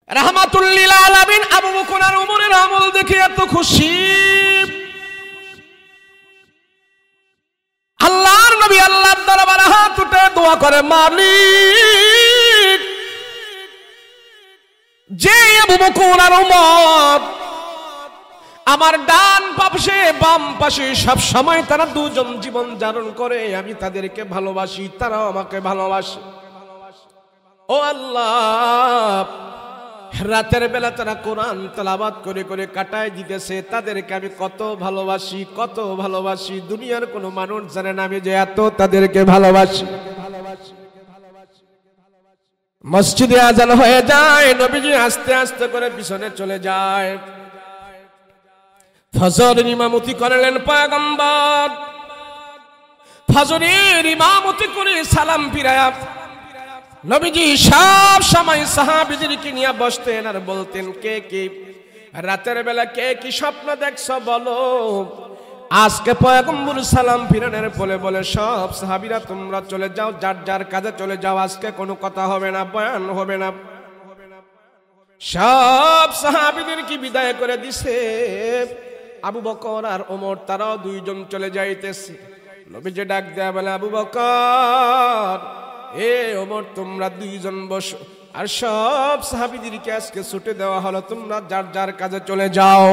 রাহমাতুল লিল আলামিন আবু বকর আর ওমরের আমল দেখে এত খুশি, আল্লাহর নবী আল্লাহর দরবারে হাত উঠে দোয়া করে, মালিক, যে আবু বকর আর ওমর আমার ডান পাশে বাম পাশে সব সময় তারা দুজন জীবন ধারণ করে, আমি তাদেরকে ভালোবাসি, তারাও আমাকে ভালোবাসে। ও আল্লাহ, রাতের বেলা তারা কোরআন তেলাওয়াত করে করে কাটায় দিতেছে, তাদেরকে আমি কত ভালোবাসি, কত ভালোবাসি, দুনিয়ার কোনো মানুষ জানে না আমি যে এত তাদেরকে ভালোবাসি। মসজিদে আজান হয়ে যায়, নবীজি আস্তে আস্তে করে পিছনে চলে যায়। ফজরের ইমামতি করলেন পয়গম্বর, ফজরের ইমামতি করে সালাম ফিরায়া নবীজি সব সময় সাহাবীদেরকে নিয়ে বসতেন আর বলতেন, কে কি রাতের বেলা কে কি স্বপ্ন দেখছো বলো। আজকে পয়গম্বর সালাম ফিরানোর পরে বলে, সব সাহাবীরা তোমরা চলে যাও, যার যার কাজে চলে যাও, আজকে কোনো কথা হবে না, বয়ান হবে না। সব সাহাবীদেরকে বিদায় করে দিছে। আবু বকর আর ওমর তারাও দুইজন চলে যাইতেছে। নবীজি ডাক দেয়া বলে, আবু বকর, এ ওমর, তোমরা দুইজন বসো। আর সব সাহাবীদেরকে আজকে ছুটি দেওয়া হলো, তোমরা যার যার কাজে চলে যাও,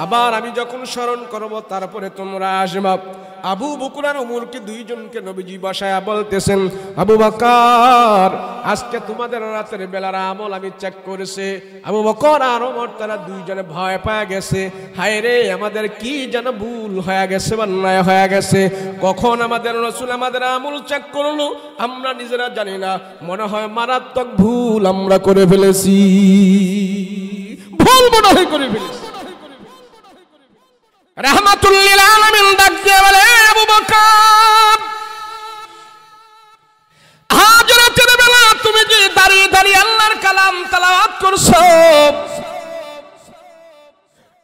আবার আমি যখন স্মরণ করব তারপরে তোমরা আসবা। আবু বকর আর ওমরকে দুইজনকে নবীজি বসায়া বলতেছেন, আবু বকর, আজকে তোমাদের রাতের বেলার আমল আমি চেক করেছি। আবু বকর আর ওমর তারা দুইজনে ভয় পেয়ে গেছে, হায় রে, আমাদের কি যেন ভুল হয়ে গেছে, অন্যায় হয়ে গেছে। কখন আমাদের রাসূল আমাদের আমল চেক করলো আমরা নিজেরা জানি না, মনে হয় মারাত্মক ভুল আমরা করে ফেলেছি, ভুল মনে হয় করে ফেলেছি। রাহমাতুল লিল আলামিন ডাক দিয়ে বলে, আবু বকর, আজ রাতের বেলা তুমি যে দাঁড়িয়ে দাঁড়িয়ে আল্লাহর কালাম তেলাওয়াত করছো,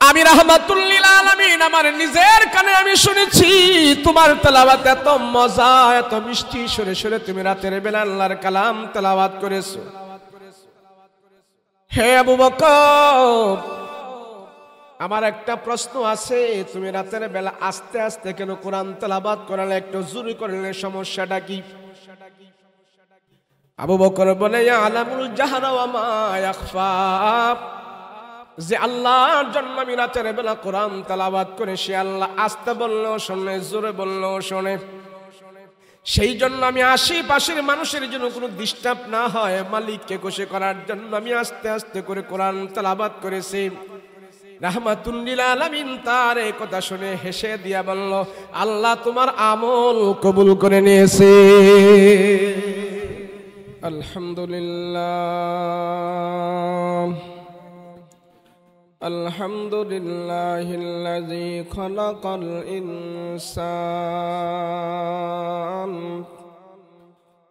আমি রাহমাতুল লিল আলামিন আমার নিজের কানে আমি শুনেছি তোমার তেলাওয়াত এত মজা, এত মিষ্টি সুরে সুরে তুমি রাতের বেলা আল্লাহর কালাম তেলাওয়াত করেছো। হে আবু বকর, আমার একটা প্রশ্ন আছে, তুমি রাতের বেলা আস্তে আস্তে কেন কোরআন তেলাওয়াত করালে, একটু জোরে করলে সমস্যাটা কি? আবু বকর বলে, ইয়ালামুল জাহরা ওয়া মা ইয়াখফা, যে আল্লাহর জন্য আমি রাতের বেলা কোরআন তেলাওয়াত করে, সে আল্লাহ আস্তে বললেও শোনে, জোরে বললেও শোনে। সেই জন্য আমি আশেপাশের মানুষের জন্য কোনো ডিস্টার্ব না হয়, মালিককে খুশি করার জন্য আমি আস্তে আস্তে করে কোরআন তেলাওয়াত করেছি। রাহমাতুল লিল আলামিন তার এই কথা শুনে হেসে দিয়া বলল, আল্লাহ তোমার আমল কবুল করে নিয়েছে। আলহামদুলিল্লাহ, আলহামদুলিল্লাহিল্লাযী খালাকাল ইনসান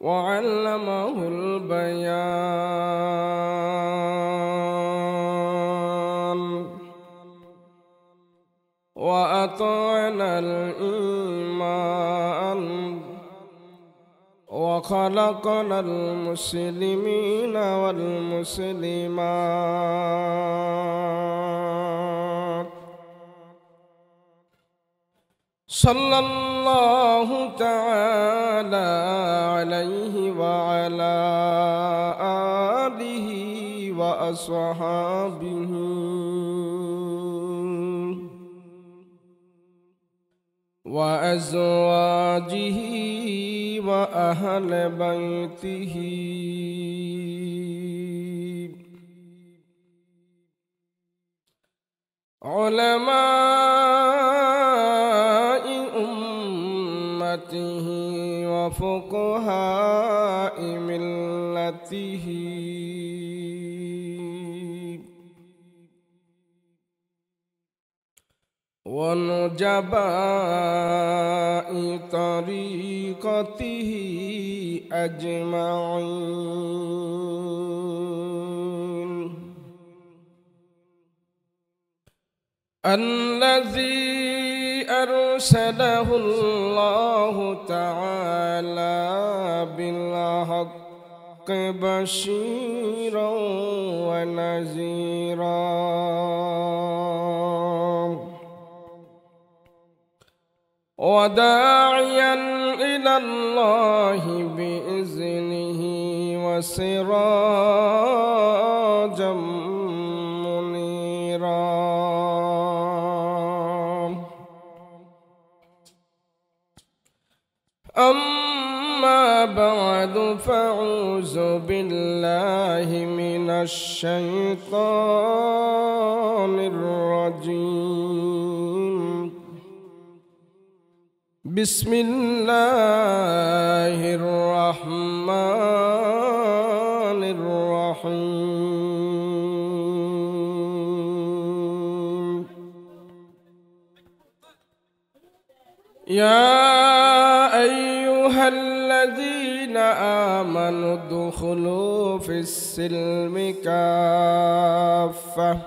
ওয়া আল্লামাহুল বায়ান ওয়া আতা'নাল ঈমান ওয়া খালাকানাল মুসলিমিনা ওয়াল মুসলিমাত। সাল্লাল্লাহু তাআলা আলাইহি ওয়া আলা আলিহি ওয়া আসহাবিহি ওয়া আজওয়াজিহি ওয়া আহলি বাইতিহি উলামাই উম্মতিহি ওয়া ফুকাহাই মিল্লাতিহি ওয়া নুজাবাই তরিকতিহি আজমাইন الذي أرسله الله تعالى بالحق بشيرا ونذيرا وداعيا إلى الله بإذنه وسراجا منيرا أما بعد فأعوذ بالله من الشيطان الرجيم بسم الله الرحمن الرحيم يا أيها الذين آمنوا ادخلوا في السلم كافة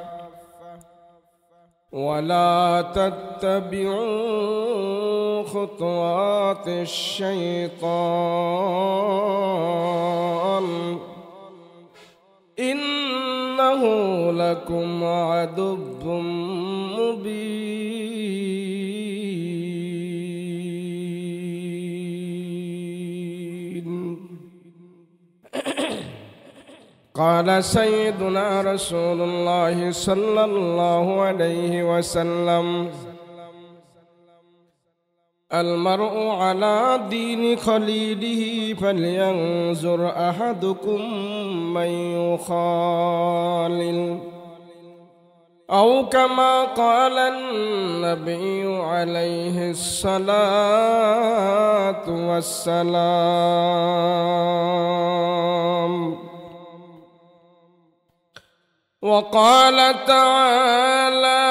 ولا تتبعوا خطوات الشيطان إنه لكم عدو مبين. قال سيدنا رسول الله صلى الله عليه وسلم المرء على دين خليله فلينظر أحدكم من يخالل أو كما قال النبي عليه الصلاة والسلام. وقال تعالى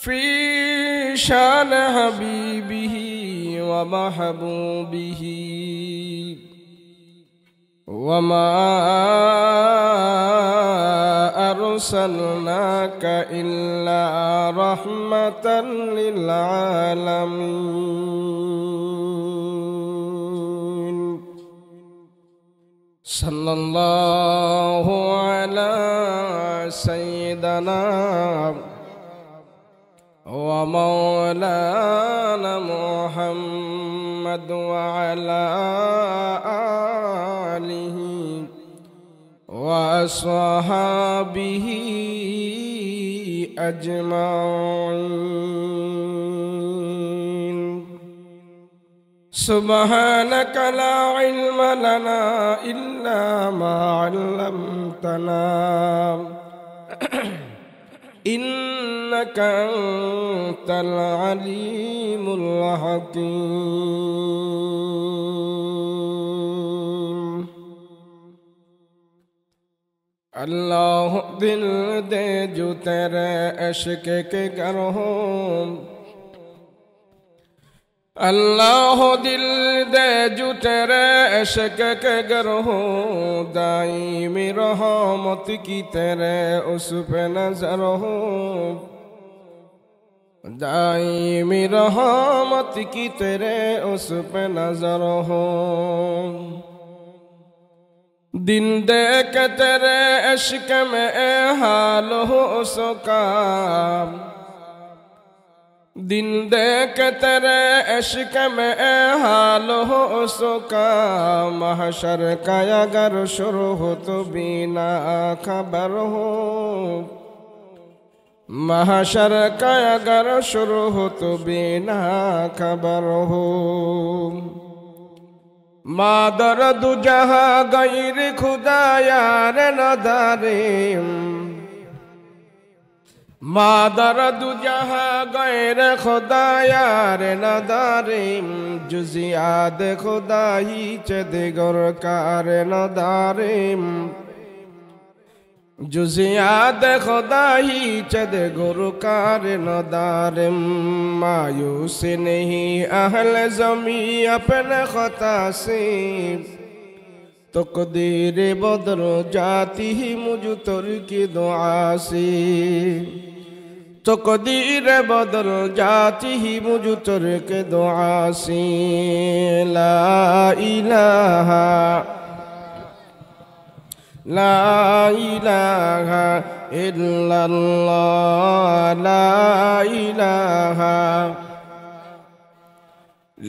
في شان حبيبه ومحبوبه وما أرسلناك إلا رحمة للعالمين. صلى الله على سيدنا ومولانا محمد وعلى آله وأصحابه أجمعين. سبحانك لا علم لنا إلا ما علمتنا إنك أنت العليم الحكيم. अल्लाह दिल दे जो तेरे इश्क के गर हो, अल्लाह दिल दे जो तेरे इश्क के गर हो, दाईमी रहमत की तेरे उस पे नजर हो, दाईमी रहमत की तेरे उस पे नजर हो। दिन देख तेरे इश्क में हाल हो उसका, दिन देख तेरे इश्क में हाल हो उसका, महशर का अगर शुरू हो तो बिना खबर हो, महशर का अगर शुरू हो तो बिना खबर हो। मादर दु जहाँ गैर खुदा यार न दारिम, मादर दु जहाँ गैर खुदा यार न दारिम, जुजियाद खुदा ही चदगर कार न दारिम, जुजियाद खुदा ही चदगर कार न दारिम। मायूस नहीं अहल ज़मी अपने खता से, तकदीर बदल जाती ही मुझ तर की दुआ से, तकदीर बदल जाती ही मुझ तुर्क दुआ से ला इलाहा इल्लल्लाह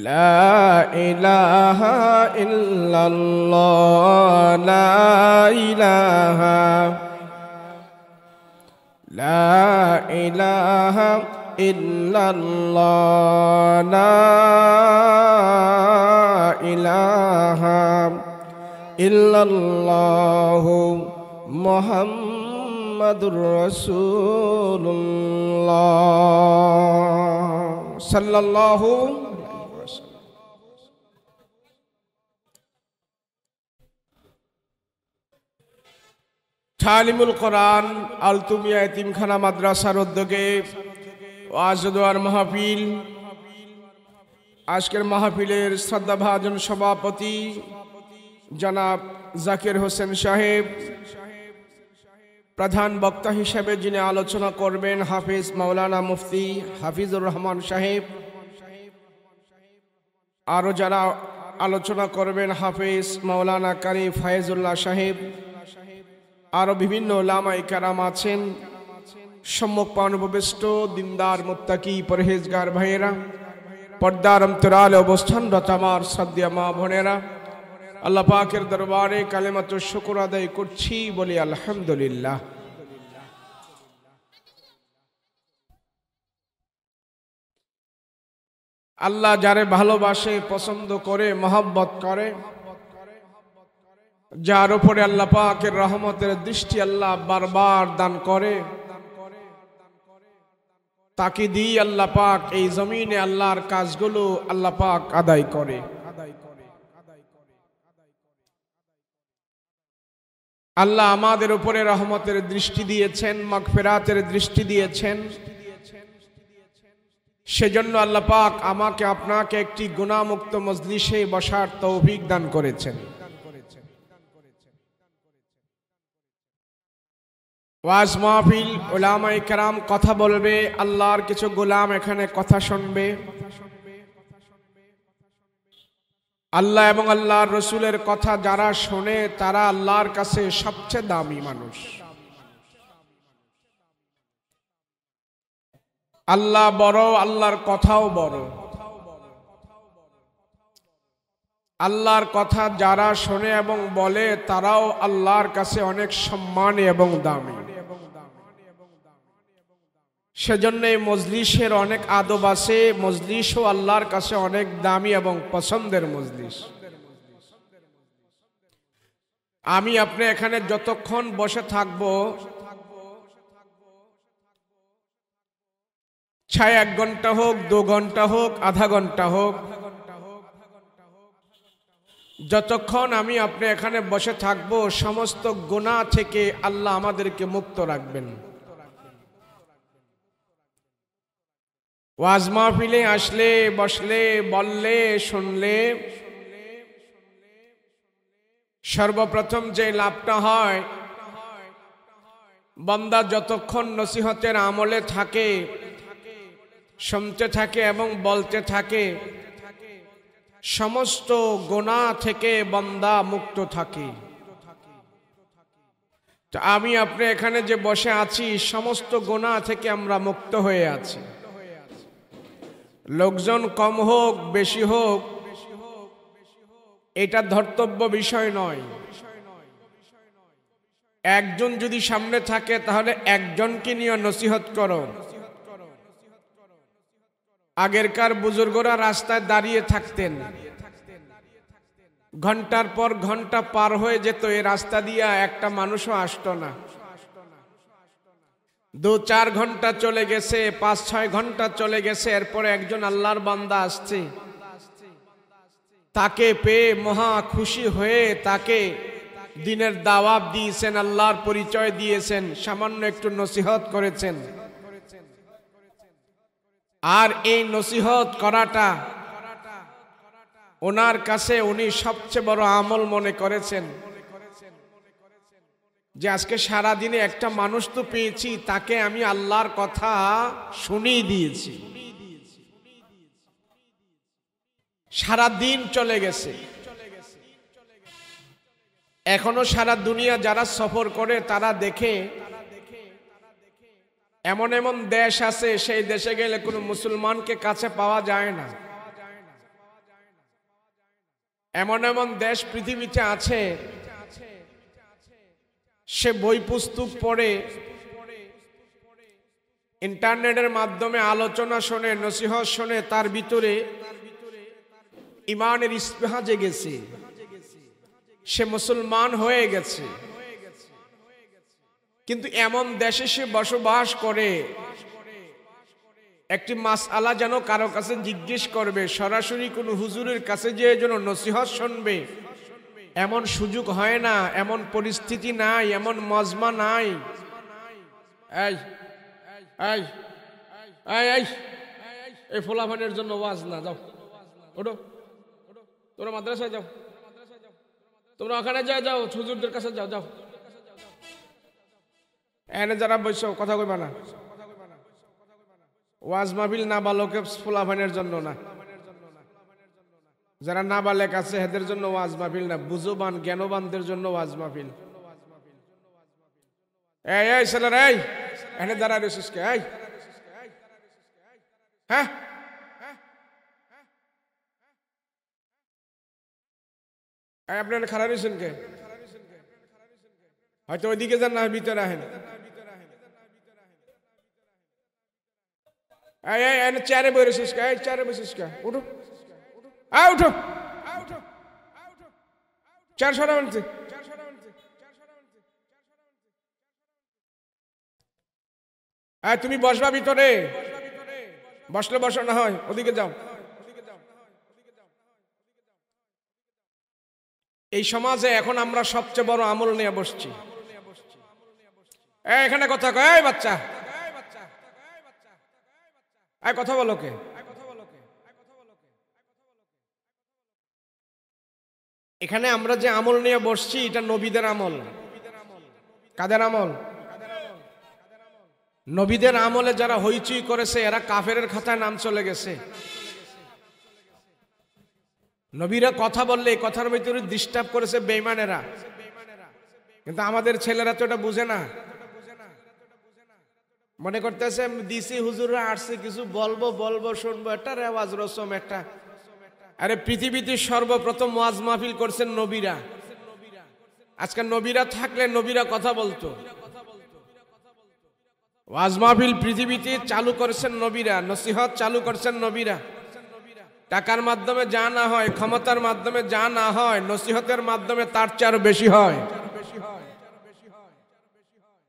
ला इलाहा इल्लल्लाह ला इलाहा इल्लल्लाह ला इलाहा इल्लल्लाहु मुहम्मदुर रसूलुल्लाह सल्लल्लाहु तालिमुल कुरान আলতুমিয়া এতিমখানা মাদ্রাসার উদ্যোগে ওয়াজ দোয়ার মাহফিল। আজকের মাহফিলের শ্রদ্ধাভাজন সভাপতি জনাব জাকির হোসেন সাহেব, প্রধান বক্তা হিসেবে যিনি আলোচনা করবেন হাফিজ মাওলানা মুফতি হাফিজুর রহমান সাহেব, আরও যারা আলোচনা করবেন হাফিজ মাওলানা কারি ফায়েজুল্লাহ সাহেব, আরো বিভিন্ন ওলামায়ে কেরাম আছেন। সম্মুখ পানুপবিষ্ট দিনদার মুত্তাকি পরহেজগার ভাইয়েরা, পর্দার অন্তরালে অবস্থানরত আমার শ্রদ্ধেয় মা বোনেরা, আল্লাহ পাকের দরবারে কালেমাত শুকর আদায় করছি, বলি আলহামদুলিল্লাহ। আল্লাহ যারে ভালোবাসে, পছন্দ করে, মহব্বত করে, যার উপরে আল্লাহ পাকের রহমতের দৃষ্টি আল্লাহ বারবার দান করে, তাকে দিয়ে আল্লাহ পাক এই জমিনে আল্লাহর কাজগুলো আল্লাহ পাক আদায় করে। আল্লাহ আমাদের উপরে রহমতের দৃষ্টি দিয়েছেন, মাগফিরাতের দৃষ্টি দিয়েছেন। সেজন্য আল্লাহ পাক আমাকে আপনাকে একটি গুনাহমুক্ত মজলিসে বসার তৌফিক দান করেছেন। ওয়াজ মাহফিল, উলামায়ে কেরাম কথা বলবে, আল্লাহর কিছু গোলাম এখানে কথা শুনবে। আল্লাহ এবং আল্লাহর রসুলের কথা যারা শোনে তারা আল্লাহর কাছে সবচেয়ে দামি মানুষ। আল্লাহ বড়, আল্লাহর কথাও বড়। আল্লাহর কথা যারা শোনে এবং বলে তারাও আল্লাহর কাছে অনেক সম্মানী এবং দামি। সেজন্য এই মজলিসের অনেক আদব আছে। মজলিসও আল্লাহর কাছে অনেক দামি এবং পছন্দের মজলিস। আমি আপনি এখানে যতক্ষণ বসে থাকব, চাই 1 ঘন্টা হোক, 2 ঘন্টা হোক, আধা ঘন্টা হোক, যতক্ষণ আমি আপনি এখানে বসে থাকব, সমস্ত গুনাহ থেকে আল্লাহ আমাদেরকে মুক্ত রাখবেন। ওয়াজ মাহফিলে আসলে, বসলে, বললে, শুনলে সর্বপ্রথম যে লাভটা হয়, বান্দা যতক্ষণ নসিহতের আমলে থাকে, শুনতে থাকে এবং বলতে থাকে, সমস্ত গুনাহ থেকে বান্দা মুক্ত থাকে। তো আমি আপনি এখানে যে বসে আছি, সমস্ত গুনাহ থেকে আমরা মুক্ত হয়ে আছি। লোকজন কম হোক বেশি হোক এটা ধর্তব্য বিষয় নয়। একজন যদি সামনে থাকে তাহলে একজনকে নিয়ে নসিহত করো। আগেরকার বুজুর্গরা রাস্তায় দাঁড়িয়ে থাকতেন, ঘন্টার পর ঘন্টা পার হয়ে যেত, এই রাস্তা দিয়ে একটা মানুষও আসতো না। 2-4 ঘন্টা চলে গেছে, 5-6 ঘন্টা চলে গেছে, এরপরে একজন আল্লাহর বান্দা আসছে। তাকে পেয়ে মহা খুশি হয়ে তাকে দিনের দাওয়াত দিয়েছেন, আল্লাহর পরিচয় দিয়েছেন, সামান্য একটু নসিহত করেছেন। আর এই নসিহত করাটা ওনার কাছে উনি সবচেয়ে বড় আমল মনে করেছেন। যে আজকে সারা দিনে একটা মানুষ তো পেয়েছি, তাকে আমি আল্লাহর কথা শুনিয়ে দিয়েছি। সারা দিন চলে গেছে, এখনো সারা দুনিয়া যারা সফর করে তারা দেখে এমন এমন দেশ আছে, সেই দেশে গেলে কোনো মুসলমানকে কাছে পাওয়া যায় না। এমন এমন দেশ পৃথিবীতে আছে, সে বই পুস্তক পড়ে, ইন্টারনেটের মাধ্যমে আলোচনা শোনে, নসিহত শোনে, তার ভিতরে ইমানের ইস্পৃহা জেগেছে, সে মুসলমান হয়ে গেছে। কিন্তু এমন দেশে সে বসবাস করে, একটি মাসআলা যেন কারো কাছে জিজ্ঞেস করবে, সরাসরি কোনো হুজুরের কাছে যে যেন নসিহত শুনবে, এমন সুযোগ হয় না, এমন পরিস্থিতি নাই, এমন মজমা নাই। এই এই এই এই ফোলাফানের জন্য ওয়াজ না, যাও ওঠো, তোমরা মাদ্রাসায় যাও, তোমরা ওখানে যাও, হুজুরদের কাছে যাও, যাও। এনে যারা বসছো কথা কইবা না, ওয়াজ মাহফিল নাবালকের ফোলাফানের জন্য না, যারা নাবালেক আছে এদের জন্য ওয়াজ মাহফিল না, বুঝবান জ্ঞানবানদের জন্য ওয়াজ মাহফিল। এই এই ছেলেরা, এই এনে দাঁড়ায় রয়েছিস কে? এই হ্যাঁ, আপনারা খারাপ রয়েছেন কে? হয়তো ওইদিকে যান না, ভিতরে আহেন। চেয়ারে বই রয়েছিস কে? চেয়ারে বসিস কে? উঠো, উঠো, চেয়ার সরা আনছি। তুমি বসবা ভিতরে, বসলে বসো, না হয় ওদিকে যাও। এই সমাজে এখন আমরা সবচেয়ে বড় আমল নিয়ে বসছি। এখানে কথা কয়, এই বাচ্চা, কথা বলো কে? এখানে আমরা যে আমল নিয়ে বসছি, এটা নবীদের আমল। কাদের আমল? নবীদের আমলে যারা হইচই করেছে এরা কাফেরের খাতায় নাম চলে গেছে। নবীরা কথা বললে এই কথার ভিতরে ডিস্টার্ব করেছে বেঈমানেরা, কিন্তু আমাদের ছেলেরা তো এটা বুঝে না। মনে করতেছে দিসি হুজুররা আসছে, কিছু বলবো বলবো শুনবো, একটা রেওয়াজ রসম একটা। আরে পৃথিবীতে সর্বপ্রথম ওয়াজ মাহফিল করছেন নবীরা। আজকে নবীরা থাকলে নবীরা কথা বলতো। ওয়াজ মাহফিল পৃথিবীতে চালু করেছেন নবীরা, নসিহত চালু করছেন নবীরা। টাকার মাধ্যমে যা না হয়, ক্ষমতার মাধ্যমে যা না হয়, নসিহতের মাধ্যমে তার চেয়ে আরো বেশি হয়।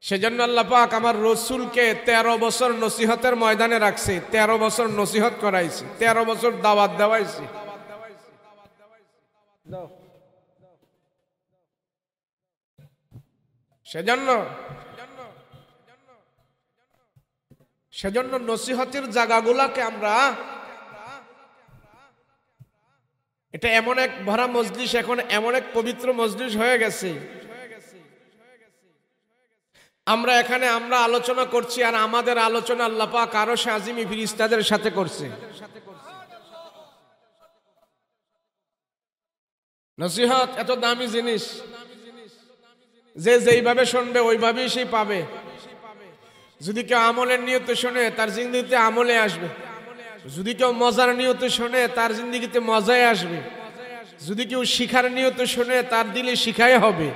সেজন্য আল্লাহ পাক আমার রসুলকে 13 বছর নসিহতের ময়দানে রাখছে, 13 বছর নসিহত করাইছে, 13 বছর দাওয়াত দেওয়াইছে। সেজন্য নসিহতের জায়গাগুলাকে আমরা, এটা এমন এক ভরা মজলিস, এখন এমন এক পবিত্র মজলিস হয়ে গেছে। আমরা এখানে আমরা আলোচনা করছি, আর আমাদের আলোচনা আল্লাহ পাক আরশে আজিমি ফেরেশতাদের সাথে করছে। নসিহত এত দামি জিনিস যে যেইভাবে শুনবে ওইভাবেই সে পাবে। যদি কেউ আমলের নিয়তে শোনে তার জিন্দেগিতে আমলে আসবে, যদি কেউ মজার নিয়তে শোনে তার জিন্দেগিতে মজায় আসবে, যদি কেউ শিখার নিয়তে শোনে তার দিলে শিখাই হবে,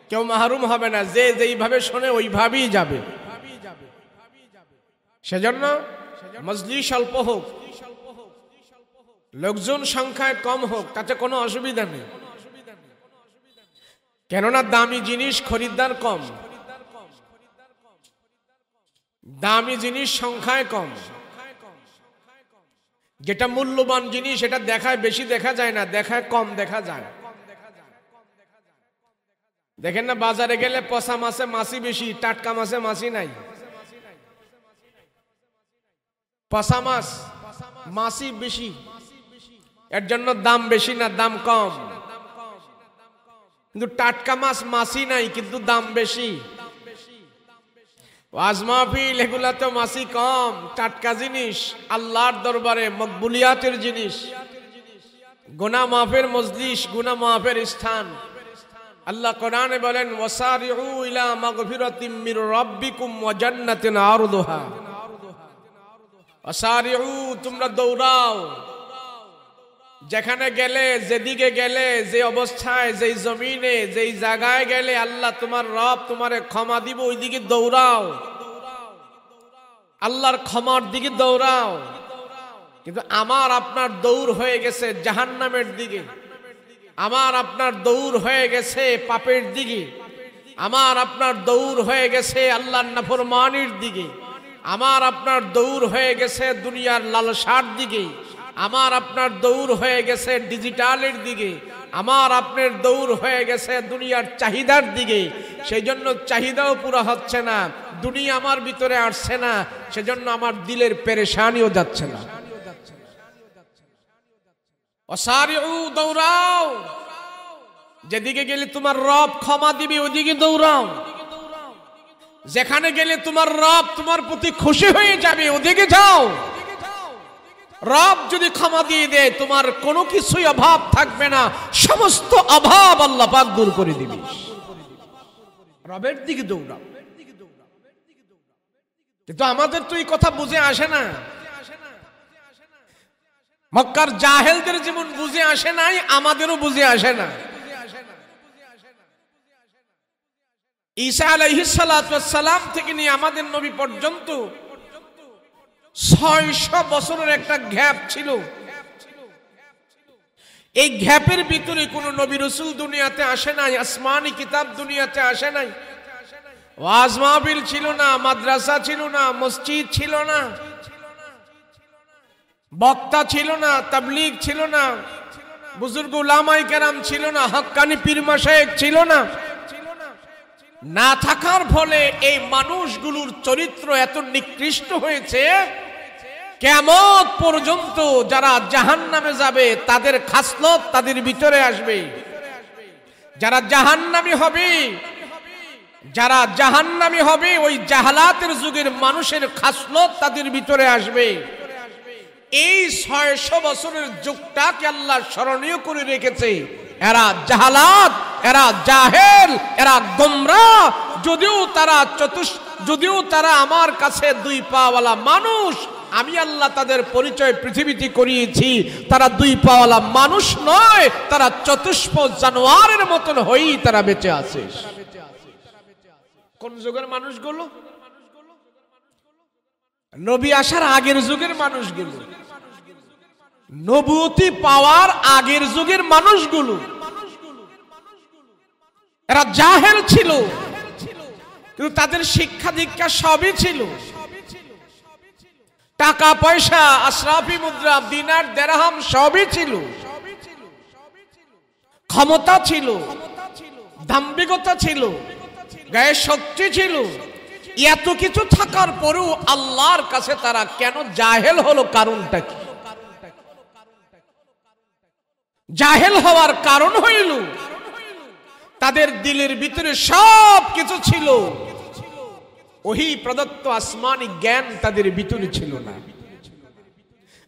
কেউ মাহরুম হবে না। যে যেইভাবে শোনে ওইভাবেই যাবে। সেজন্য মজলিস অল্প হোক, লোকজন সংখ্যায় কম হোক, তাতে কোনো অসুবিধা নেই। কেননা দামি জিনিস খরিদ্দার কম, দামি জিনিস সংখ্যায় কম। যেটা মূল্যবান জিনিস এটা দেখায় বেশি দেখা যায় না, দেখায় কম দেখা যায়। দেখেন না বাজারে গেলে পচা মাছে মাছি বেশি, টাটকা মাছে মাছি নাই। পচা মাছ মাছি বেশি, এর জন্য দাম বেশি না দাম কম। কিন্তু টাটকা মাছ মাছই নাই, কিন্তু দাম বেশি। ওয়াজ মাহফিল এগুলা তো মাছই কম, টাটকা জিনিস, আল্লাহর দরবারে মকবুলিয়াতের জিনিস, গুনাহ মাফের মজলিস, গুনাহ মাফের স্থান। আল্লাহ কোরআনে বলেন ওয়াসারিউ ইলা মাগফিরাতিম মির রাব্বিকুম ওয়া জান্নাতিন আরদুহা। ওয়াসারিউ, তোমরা দৌড়াও, যেখানে গেলে, যেদিকে গেলে, যে অবস্থায়, যেই জমিনে, যেই জায়গায় গেলে আল্লাহ তোমার রব তোমারে ক্ষমা দিব, ওই দিকে দৌড়াও, আল্লাহর ক্ষমার দিকে দৌড়াও। কিন্তু আমার আপনার দৌড় হয়ে গেছে জাহান্নামের দিকে, আমার আপনার দৌড় হয়ে গেছে পাপের দিকে, আমার আপনার দৌড় হয়ে গেছে আল্লাহর নাফরমানির দিকে, আমার আপনার দৌড় হয়ে গেছে দুনিয়ার লালসার দিকে, আমার আপনার দৌড় হয়ে গেছে ডিজিটালের দিকে, আমার আপনার দৌড় হয়ে গেছে দুনিয়ার চাহিদার দিকে। সেই জন্য চাহিদাও পুরো হচ্ছে না, দুনিয়া আমার ভিতরে আসছে না, সেজন্য আমার দিলের পেরেশানিও যাচ্ছে না। ওয়াসারিউ, দৌড়াও, যেদিকে গেলে তোমার রব ক্ষমা দিবে ওইদিকে দৌড়াও, যেখানে গেলে তোমার রব তোমার প্রতি খুশি হয়ে যাবে ওদিকে যাও। রব যদি ক্ষমা দিয়ে দেয় তোমার কোনো কিছুই অভাব থাকবে না, সমস্ত অভাব আল্লাহ পাক দূর করে দিবে। রবের দিকে দৌড়াও। কিন্তু আমাদের তো এই কথা বুঝে আসে না। মক্কার জাহেলদের যেমন বুঝে আসে নাই, আমাদেরও বুঝে আসে না। ঈসা আলাইহিস সালাতু ওয়াস সালাম থেকে নিয়ে আমাদের নবী পর্যন্ত 600 বছরের একটা গ্যাপ ছিল। এই গ্যাপের ভিতরে কোন নবী রাসূল দুনিয়াতে আসে নাই, আসমানি কিতাব দুনিয়াতে আসে নাই, ওয়াজ মাহফিল ছিল না, মাদ্রাসা ছিল না, মসজিদ ছিল না, বক্তা ছিল না, তাবলীগ ছিল না, বুজুর্গ উলামায়ে কেরাম ছিল না, হক্কানি পীর মাশায়েখ ছিল না। না থাকার ফলে এই মানুষগুলোর চরিত্র এত নিকৃষ্ট হয়েছে, কিয়ামত পর্যন্ত যারা জাহান্নামে যাবে তাদের খাসলত তাদের ভিতরে আসবে। যারা জাহান্নামী হবে, যারা জাহান্নামী হবে, ওই জাহালাতের যুগের মানুষের খাসলত তাদের ভিতরে আসবে। এই 600 বছরের যুগটাকে আল্লাহ স্মরণীয় করে রেখেছে। এরা জাহালাত, এরা জাহেল, এরা গোমরাহ, যদিও তারা আমার কাছে 2 পাওয়ালা মানুষ, আমি আল্লাহ তাদের পরিচয় পৃথিবীতে করিয়েছি, তারা 2 পাওয়ালা মানুষ নয়, তারা চতুষ্প জানোয়ারের মতন হয়েই তারা বেঁচে আছে। কোন যুগের মানুষগুলো? নবী আসার আগের যুগের মানুষগুলো, নবুয়তি পাওয়ার আগের যুগের মানুষগুলো। এরা জাহেল ছিল, কিন্তু তাদের শিক্ষা দীক্ষা সবই ছিল। টাকা পয়সা, আশরাফি মুদ্রা, দিনার দিরহাম সবই ছিল। ক্ষমতা ছিল, দাম্ভিকতা ছিল, গায়ে শক্তি ছিল। এত কিছু থাকার পরেও আল্লাহর কাছে তারা কেন জাহেল হলো? কারণটা কি? জাহেল হওয়ার কারণ হইল তাদের দিলের ভিতরে সব কিছু ছিল, ওহি প্রদত্ত আসমানি জ্ঞান তাদের ভিতরে ছিল না,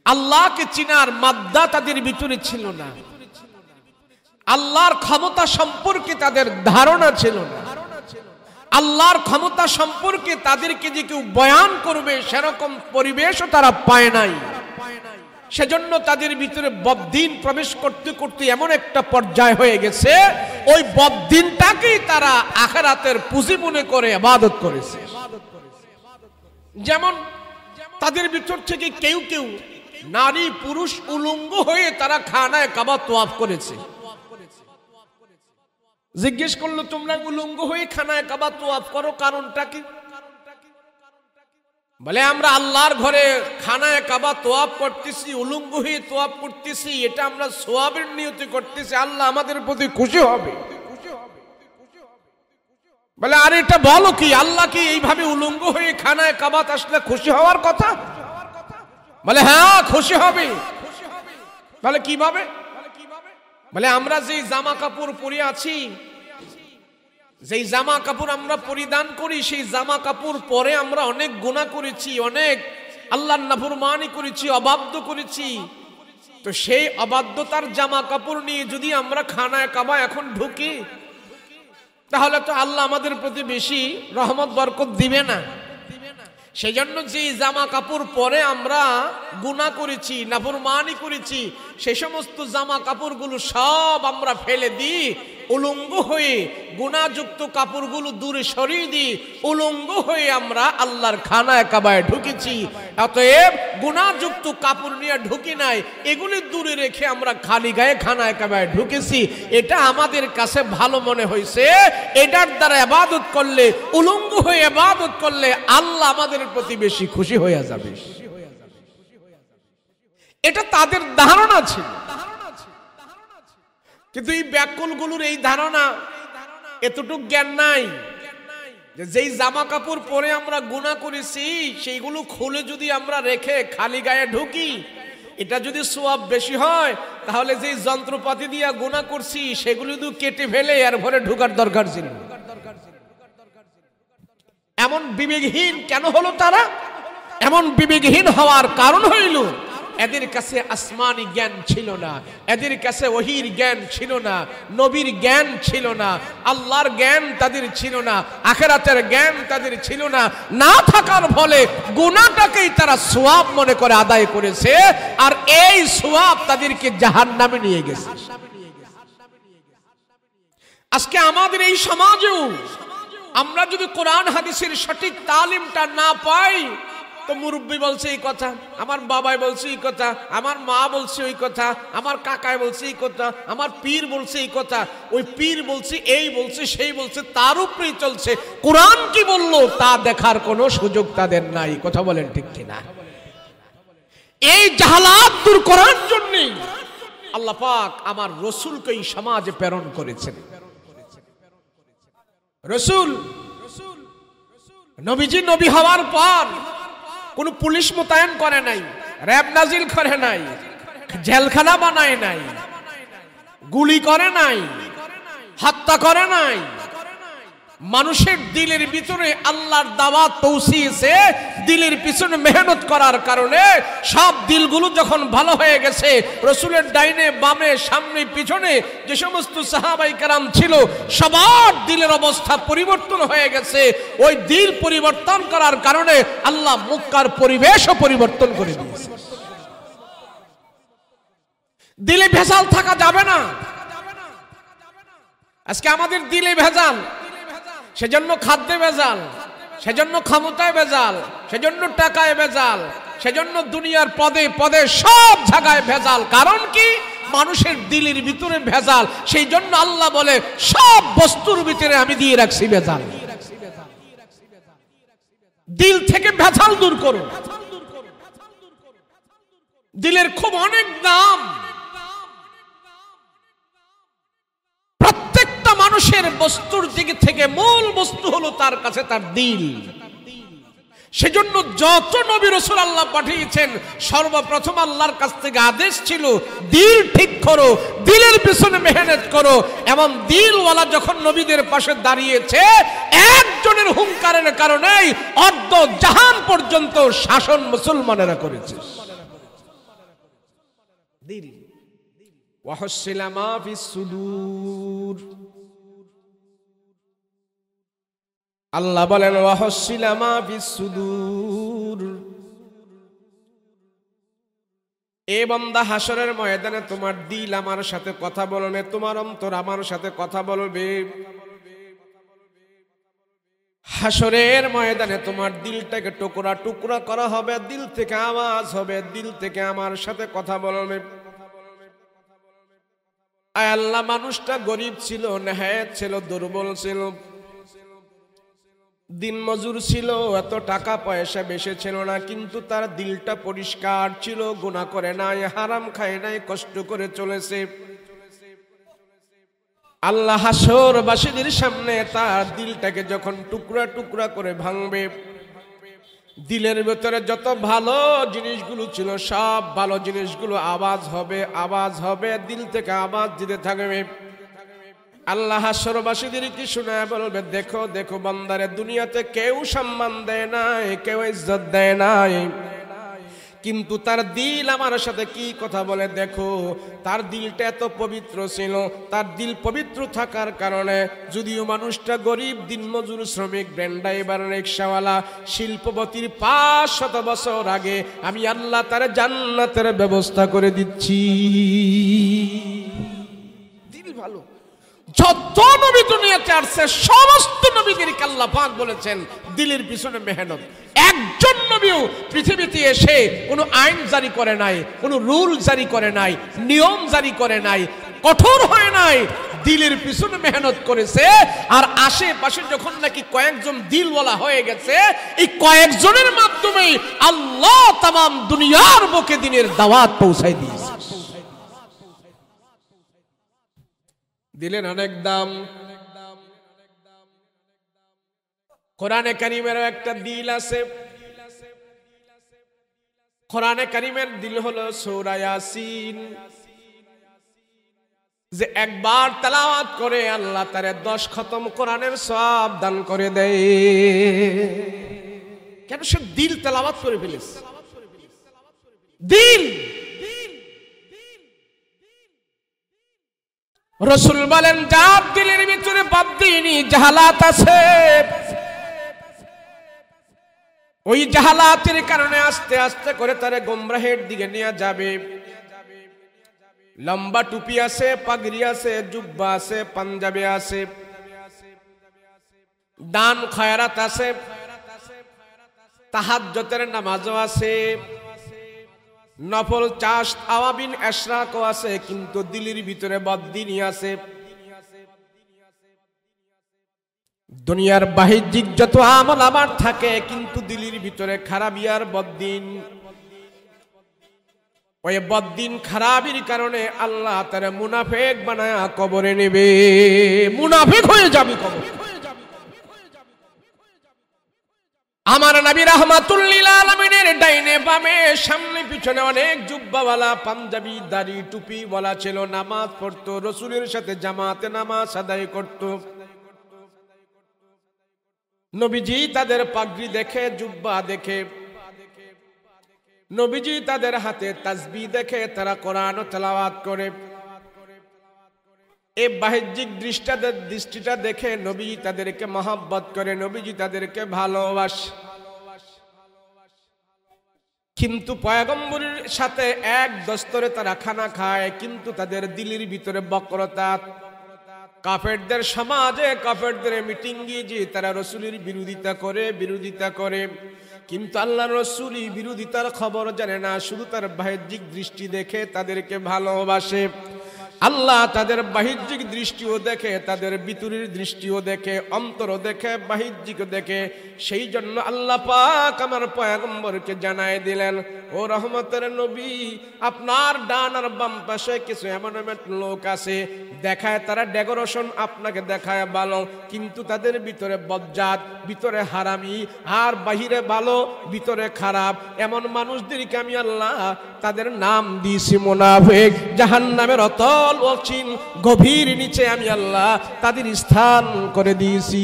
আল্লাহকে চিনার মাদ্দা তাদের ভিতরে ছিল না, আল্লাহর ক্ষমতা সম্পর্কে তাদের ধারণা ছিল না, আল্লাহর ক্ষমতা সম্পর্কে তাদেরকে যে কেউ বয়ান করবে সেরকম পরিবেশও তারা পায় নাই। সেজন্য তাদের ভিতরে বদ্দিন প্রবেশ করতে করতে এমন একটা পর্যায় হয়ে গেছে, ওই বদ্দিনটাকেই তারা আখিরাতের পুঁজি মনে করে ইবাদত করেছে। যেমন তাদের ভিতর থেকে কেউ কেউ নারী পুরুষ উলঙ্গ হয়ে তারা খানায়ে কাবা তওয়াফ করেছে। জিজ্ঞেস করলো, তোমরা উলঙ্গ হয়ে খানায়ে কাবা তওয়াফ করো, কারণটা কি? বলে, আমরা আল্লাহর ঘরে খানায়ে কাবা তওয়াফ করতেছি, উলঙ্গ হয়ে তওয়াফ করতেছি, এটা আমরা সওয়াবের নিয়তে করতেছি, আল্লাহ আমাদের প্রতি খুশি হবে। বলে, আরে এটা বলো কি, আল্লাহ কি এইভাবে উলঙ্গ হয়ে খানায়ে কাবাত আসলে খুশি হওয়ার কথা? বলে, হ্যাঁ খুশি হবে। বলে, কিভাবে? বলে, আমরা যে জামা কাপড় পরে আছি যেই জামা কাপড় আমরা পরিধান করি, সেই জামা কাপড় পরে আমরা অনেক গুনাহ করেছি, অনেক আল্লাহর নাফরমানি করেছি, অবাধ্য করেছি। তো সেই অবাধ্যতার জামা কাপড় নিয়ে যদি আমরা খানায় কাবা এখন ঢুকি, তাহলে তো আল্লাহ আমাদের প্রতি বেশি রহমত বরকত দিবে না। সেই জন্য যে জামা কাপড় পরে আমরা গুনাহ করেছি, নাফরমানি করেছি, সেই সমস্ত জামা কাপড়গুলো সব আমরা ফেলে দিই, উলঙ্গ হয়ে গুনাহযুক্ত কাপড়গুলো দূরে সরিয়ে দিই, উলঙ্গ হয়ে আমরা আল্লাহর খানায় কাবায় ঢুকেছি। অতএব গুনাহযুক্ত কাপড় নিয়ে ঢুকি নাই, এগুলি দূরে রেখে আমরা খালি গায়ে খানায় কাবায় ঢুকেছি। এটা আমাদের কাছে ভালো মনে হয়েছে, এটার দ্বারা ইবাদত করলে, উলঙ্গ হয়ে ইবাদত করলে আল্লাহ আমাদের প্রতি বেশি খুশি হয়ে যাবে। এটা তাদের ধারণা ছিল। কিন্তু এই ব্যাকুলগুলোর এই ধারণা, এতটুক জ্ঞান নাই যে যেই জামা কাপড় পরে আমরা গুনাহ করেছি সেইগুলো খুলে যদি আমরা রেখে খালি গায়ে ঢুকি, এটা যদি সওয়াব বেশি হয়, তাহলে যেই যন্ত্রপাতি দিয়ে গুনাহ করছি সেগুলো তো কেটে ফেলে এর ভরে ঢোকার দরকার ছিল। এমন বিবেকহীন কেন হলো তারা? এমন বিবেকহীন হওয়ার কারণ হইল এদের কাছে আসমানি জ্ঞান ছিল না, এদের কাছে ওহীর জ্ঞান ছিল না, নবীর জ্ঞান ছিল না, আল্লাহর জ্ঞান তাদের ছিল না, আখিরাতের জ্ঞান তাদের ছিল না। না থাকার ফলে গুনাহটাকেই তারা সওয়াব মনে করে আদায় করেছে, আর এই সওয়াব তাদেরকে জাহান্নামে নিয়ে গেছে। আজকে আমাদের এই সমাজেও আমরা যদি কোরআন হাদিসের সঠিক তালিমটা না পাই, তো মুরব্বী বলছে এই কথা, আমার বাবাই বলছে এই কথা, আমার মা বলছে ওই কথা, আমার কাকাই বলছে এই কথা, আমার পীর বলছে এই কথা, ওই পীর বলছে এই বলছে সেই বলছে, তার উপরেই চলছে। কোরআন কি বললো তা দেখার কোনো সুযোগ তাদের নাই। কথা বলেন ঠিক কিনা? এই জাহালাত দূর করার জন্যই আল্লাহ পাক আমার রসুলকে এই সমাজে প্রেরণ করেছেন। রসুল নবীজি নবী হওয়ার পর কোন পুলিশ মোতায়েন করে নাই, র‍্যাব নাজিল করে নাই, জেলখানা বানায় নাই, গুলি করে নাই, হত্যা করে নাই। মানুষের দিলের ভিতরে আল্লাহর দাওয়াত পৌঁছিয়েছে, দিলের পিছনে মেহনত করার কারণে সব দিলগুলো যখন ভালো হয়ে গেছে, রসুলের ডাইনে বামে সামনে পিছনে যে সমস্ত সাহাবাই কেরাম ছিল সবার দিলের অবস্থা পরিবর্তন হয়ে গেছে। ওই দিল পরিবর্তন করার কারণে আল্লাহ মক্কার পরিবেশও পরিবর্তন করে দিয়েছে। দিলে ভেজাল থাকা যাবে না। আজকে আমাদের দিলে ভেজাল, সেজন্য খাদ্যে ভেজাল, সেজন্য ক্ষমতায় ভেজাল, সেজন্য টাকায় ভেজাল, সেজন্য দুনিয়ার পদে পদে সব জায়গায় ভেজাল। কারণ কি? মানুষের দিলের ভিতরে ভেজাল। সেই জন্য আল্লাহ বলে সব বস্তুর ভিতরে আমি দিয়ে রাখছি ভেজাল। দিল থেকে ভেজাল দূর করো। দিলের খুব অনেক দাম। মানুষের বস্তুর দিক থেকে মূল বস্তু হলো তার কাছে তার দিল। সেজন্য যত নবী রাসূল আল্লাহ পাঠিয়েছেন সর্বপ্রথম আল্লাহর কাছ থেকে আদেশ ছিল দিল ঠিক করো, দিলের পিছনে মেহনত করো। এমন দিলওয়ালা যখন নবীদের পাশে দাঁড়িয়েছে, একজনের হুঙ্কারের কারণেই অর্ধ জাহান পর্যন্ত শাসন মুসলমানেরা করেছে। দিল ওয়াহসিলা মা ফিস সুদূর। আল্লাহ বলেন ওয়াহসিলা মা ফিস সুদূর। এ বান্দা, হাসরের ময়দানে তোমার দিল আমার সাথে কথা বলবে, তোমার অন্তর আমার সাথে কথা বলবে। হাসরের ময়দানে তোমার দিলটাকে টুকরা টুকরা করা হবে, দিল থেকে আওয়াজ হবে, দিল থেকে আমার সাথে কথা বলবে। আয় আল্লাহ, মানুষটা গরিব ছিল, নেহায়েত ছিল, দুর্বল ছিল, দিন মজুর ছিল, এত টাকা পয়সা বেশি ছিল না, কিন্তু তার দিলটা পরিষ্কার ছিল, গুনাহ করে নাই, হারাম খায় নাই, কষ্ট করে চলেছে। আল্লাহ হাসরবাসীদের সামনে তার দিলটাকে যখন টুকরা টুকরা করে ভাঙবে, দিলের ভেতরে যত ভালো জিনিসগুলো ছিল সব ভালো জিনিসগুলো আওয়াজ হবে, আওয়াজ হবে, দিল থেকে আওয়াজ দিতে থাকবে। আল্লাহ হাসরবাসীদের কি শোনায় বলবে, দেখো দেখো বান্দারে, দুনিয়াতে কেউ সম্মান দেয় নাই, কেউ ইজ্জত দেয় নাই, কিন্তু তার দিল আমার সাথে কি কথা বলে দেখো। তার দিলটা এত পবিত্র ছিল, তার দিল পবিত্র থাকার কারণে যদিও মানুষটা গরিব, দিনমজুর, শ্রমিক, ব্র্যান্ডাইভার, রিক্সাওয়ালা, শিল্পপতির 500 বছর আগে আমি আল্লাহ তার জান্নাতের ব্যবস্থা করে দিচ্ছি। দিল ভালো। যত নবী দুনিয়াতে আসছে সমস্ত নবীদেরকে আল্লাহ পাক বলেছেন দিলের পিছনে মেহনত। একজন নবীও পৃথিবীতে এসে কোনো আইন জারি করে নাই, কোনো রুল জারি করে নাই, নিয়ম জারি করে নাই, কঠোর হয় নাই, দিলের পিছনে মেহনত করেছে। আর আশেপাশে যখন নাকি কয়েকজন দিলওয়ালা হয়ে গেছে, এই কয়েকজনের মাধ্যমেই আল্লাহ তামাম দুনিয়ার বুকে দিনের দাওয়াত পৌঁছায় দিয়েছে। দিলের অনেক দাম। কোরআনে কারীমের একটা দিল আছে। কোরআনে কারীমের দিল হলো সূরা ইয়াসিন, যে একবার তেলাওয়াত করে আল্লাহ তারে 10 খতম কোরআনের সওয়াব দান করে দেয়। কেন? সে দিল তেলাওয়াত করে ফেলেছে। দিল। রাসূল বলেন, যার দিলের ভিতরে বদদিনী জাহালাত আছে, ওই জাহালাতের কারণে আস্তে আস্তে করে তারে গোমরাহের দিকে নিয়ে যাবে। লম্বা টুপি আছে, পাগড়ি আছে, জুব্বা আছে, পাঞ্জাবি আছে, দান খয়রাত আছে, তাহাজ্জুদের নামাজও আছে, নফল চাষ আওয়াবিন এশরাকও আছে, কিন্তু দিলের ভিতরে বদদিনী আছে। দুনিয়ার বাহ্যিক যত আমল আমার থাকে, কিন্তু দিলের ভিতরে খারাপিয়ার বদদিন। ওই বদদিন খারাপির কারণে আল্লাহ তারে মুনাফিক বানায়া কবরে নেবে, মুনাফিক হয়ে যাবে কবরে। আমার নবী রাহমাতুল লিল আলামিনের ডাইনে বামে সামনে পিছনে অনেক জুব্বাওয়ালা, পাঞ্জাবি, দাড়ি, টুপি ওয়ালা ছিল, নামাজ পড়তো, রাসূলের সাথে জামাতে নামাজ আদায় করত। নবীজি তাদের পাগড়ি দেখে, জুব্বা দেখে, নবীজি তাদের হাতে তাসবিহ দেখে, তারা কোরআন তেলাওয়াত করে। এই বাহ্যিক দৃষ্টিটা দেখে নবীজি তাদেরকে মহব্বত করে, নবীজি তাদেরকে ভালোবাসে। কিন্তু পয়গম্বরের সাথে এক দস্তরে তারা খানা খায়, কিন্তু তাদের দিলের ভিতরে বক্রতা। কাফেরদের সমাজে, কাফেরদের মিটিং গিয়ে তারা রাসূলের বিরোধিতা করে, কিন্তু আল্লাহর রাসূলই বিরোধিতার খবর জানে না, শুধু তার বাহ্যিক দৃষ্টি দেখে তাদেরকে ভালোবাসে। আল্লাহ তাদের বাহ্যিক দৃষ্টিও দেখে, তাদের ভিতরের দৃষ্টিও দেখে, অন্তরও দেখে, বাহ্যিক দেখে। সেই জন্য আল্লাহ পাক আমার পয়গম্বরকে জানায় দিলেন, ও রহমতের নবী, আপনার ডান আর বাম পাশে কিছু এমন এমন লোক আছে, দেখায় তারা ডেকোরেশন আপনাকে দেখায় ভালো, কিন্তু তাদের ভিতরে বজ্জাত, ভিতরে হারামি, আর বাহিরে ভালো ভিতরে খারাপ। এমন মানুষদেরকে আমি আল্লাহ তাদের নাম দিয়েছি মুনাফিক। জাহান্নামের অতল অচিন গভীর নিচে আমি আল্লাহ তাদের স্থান করে দিয়েছি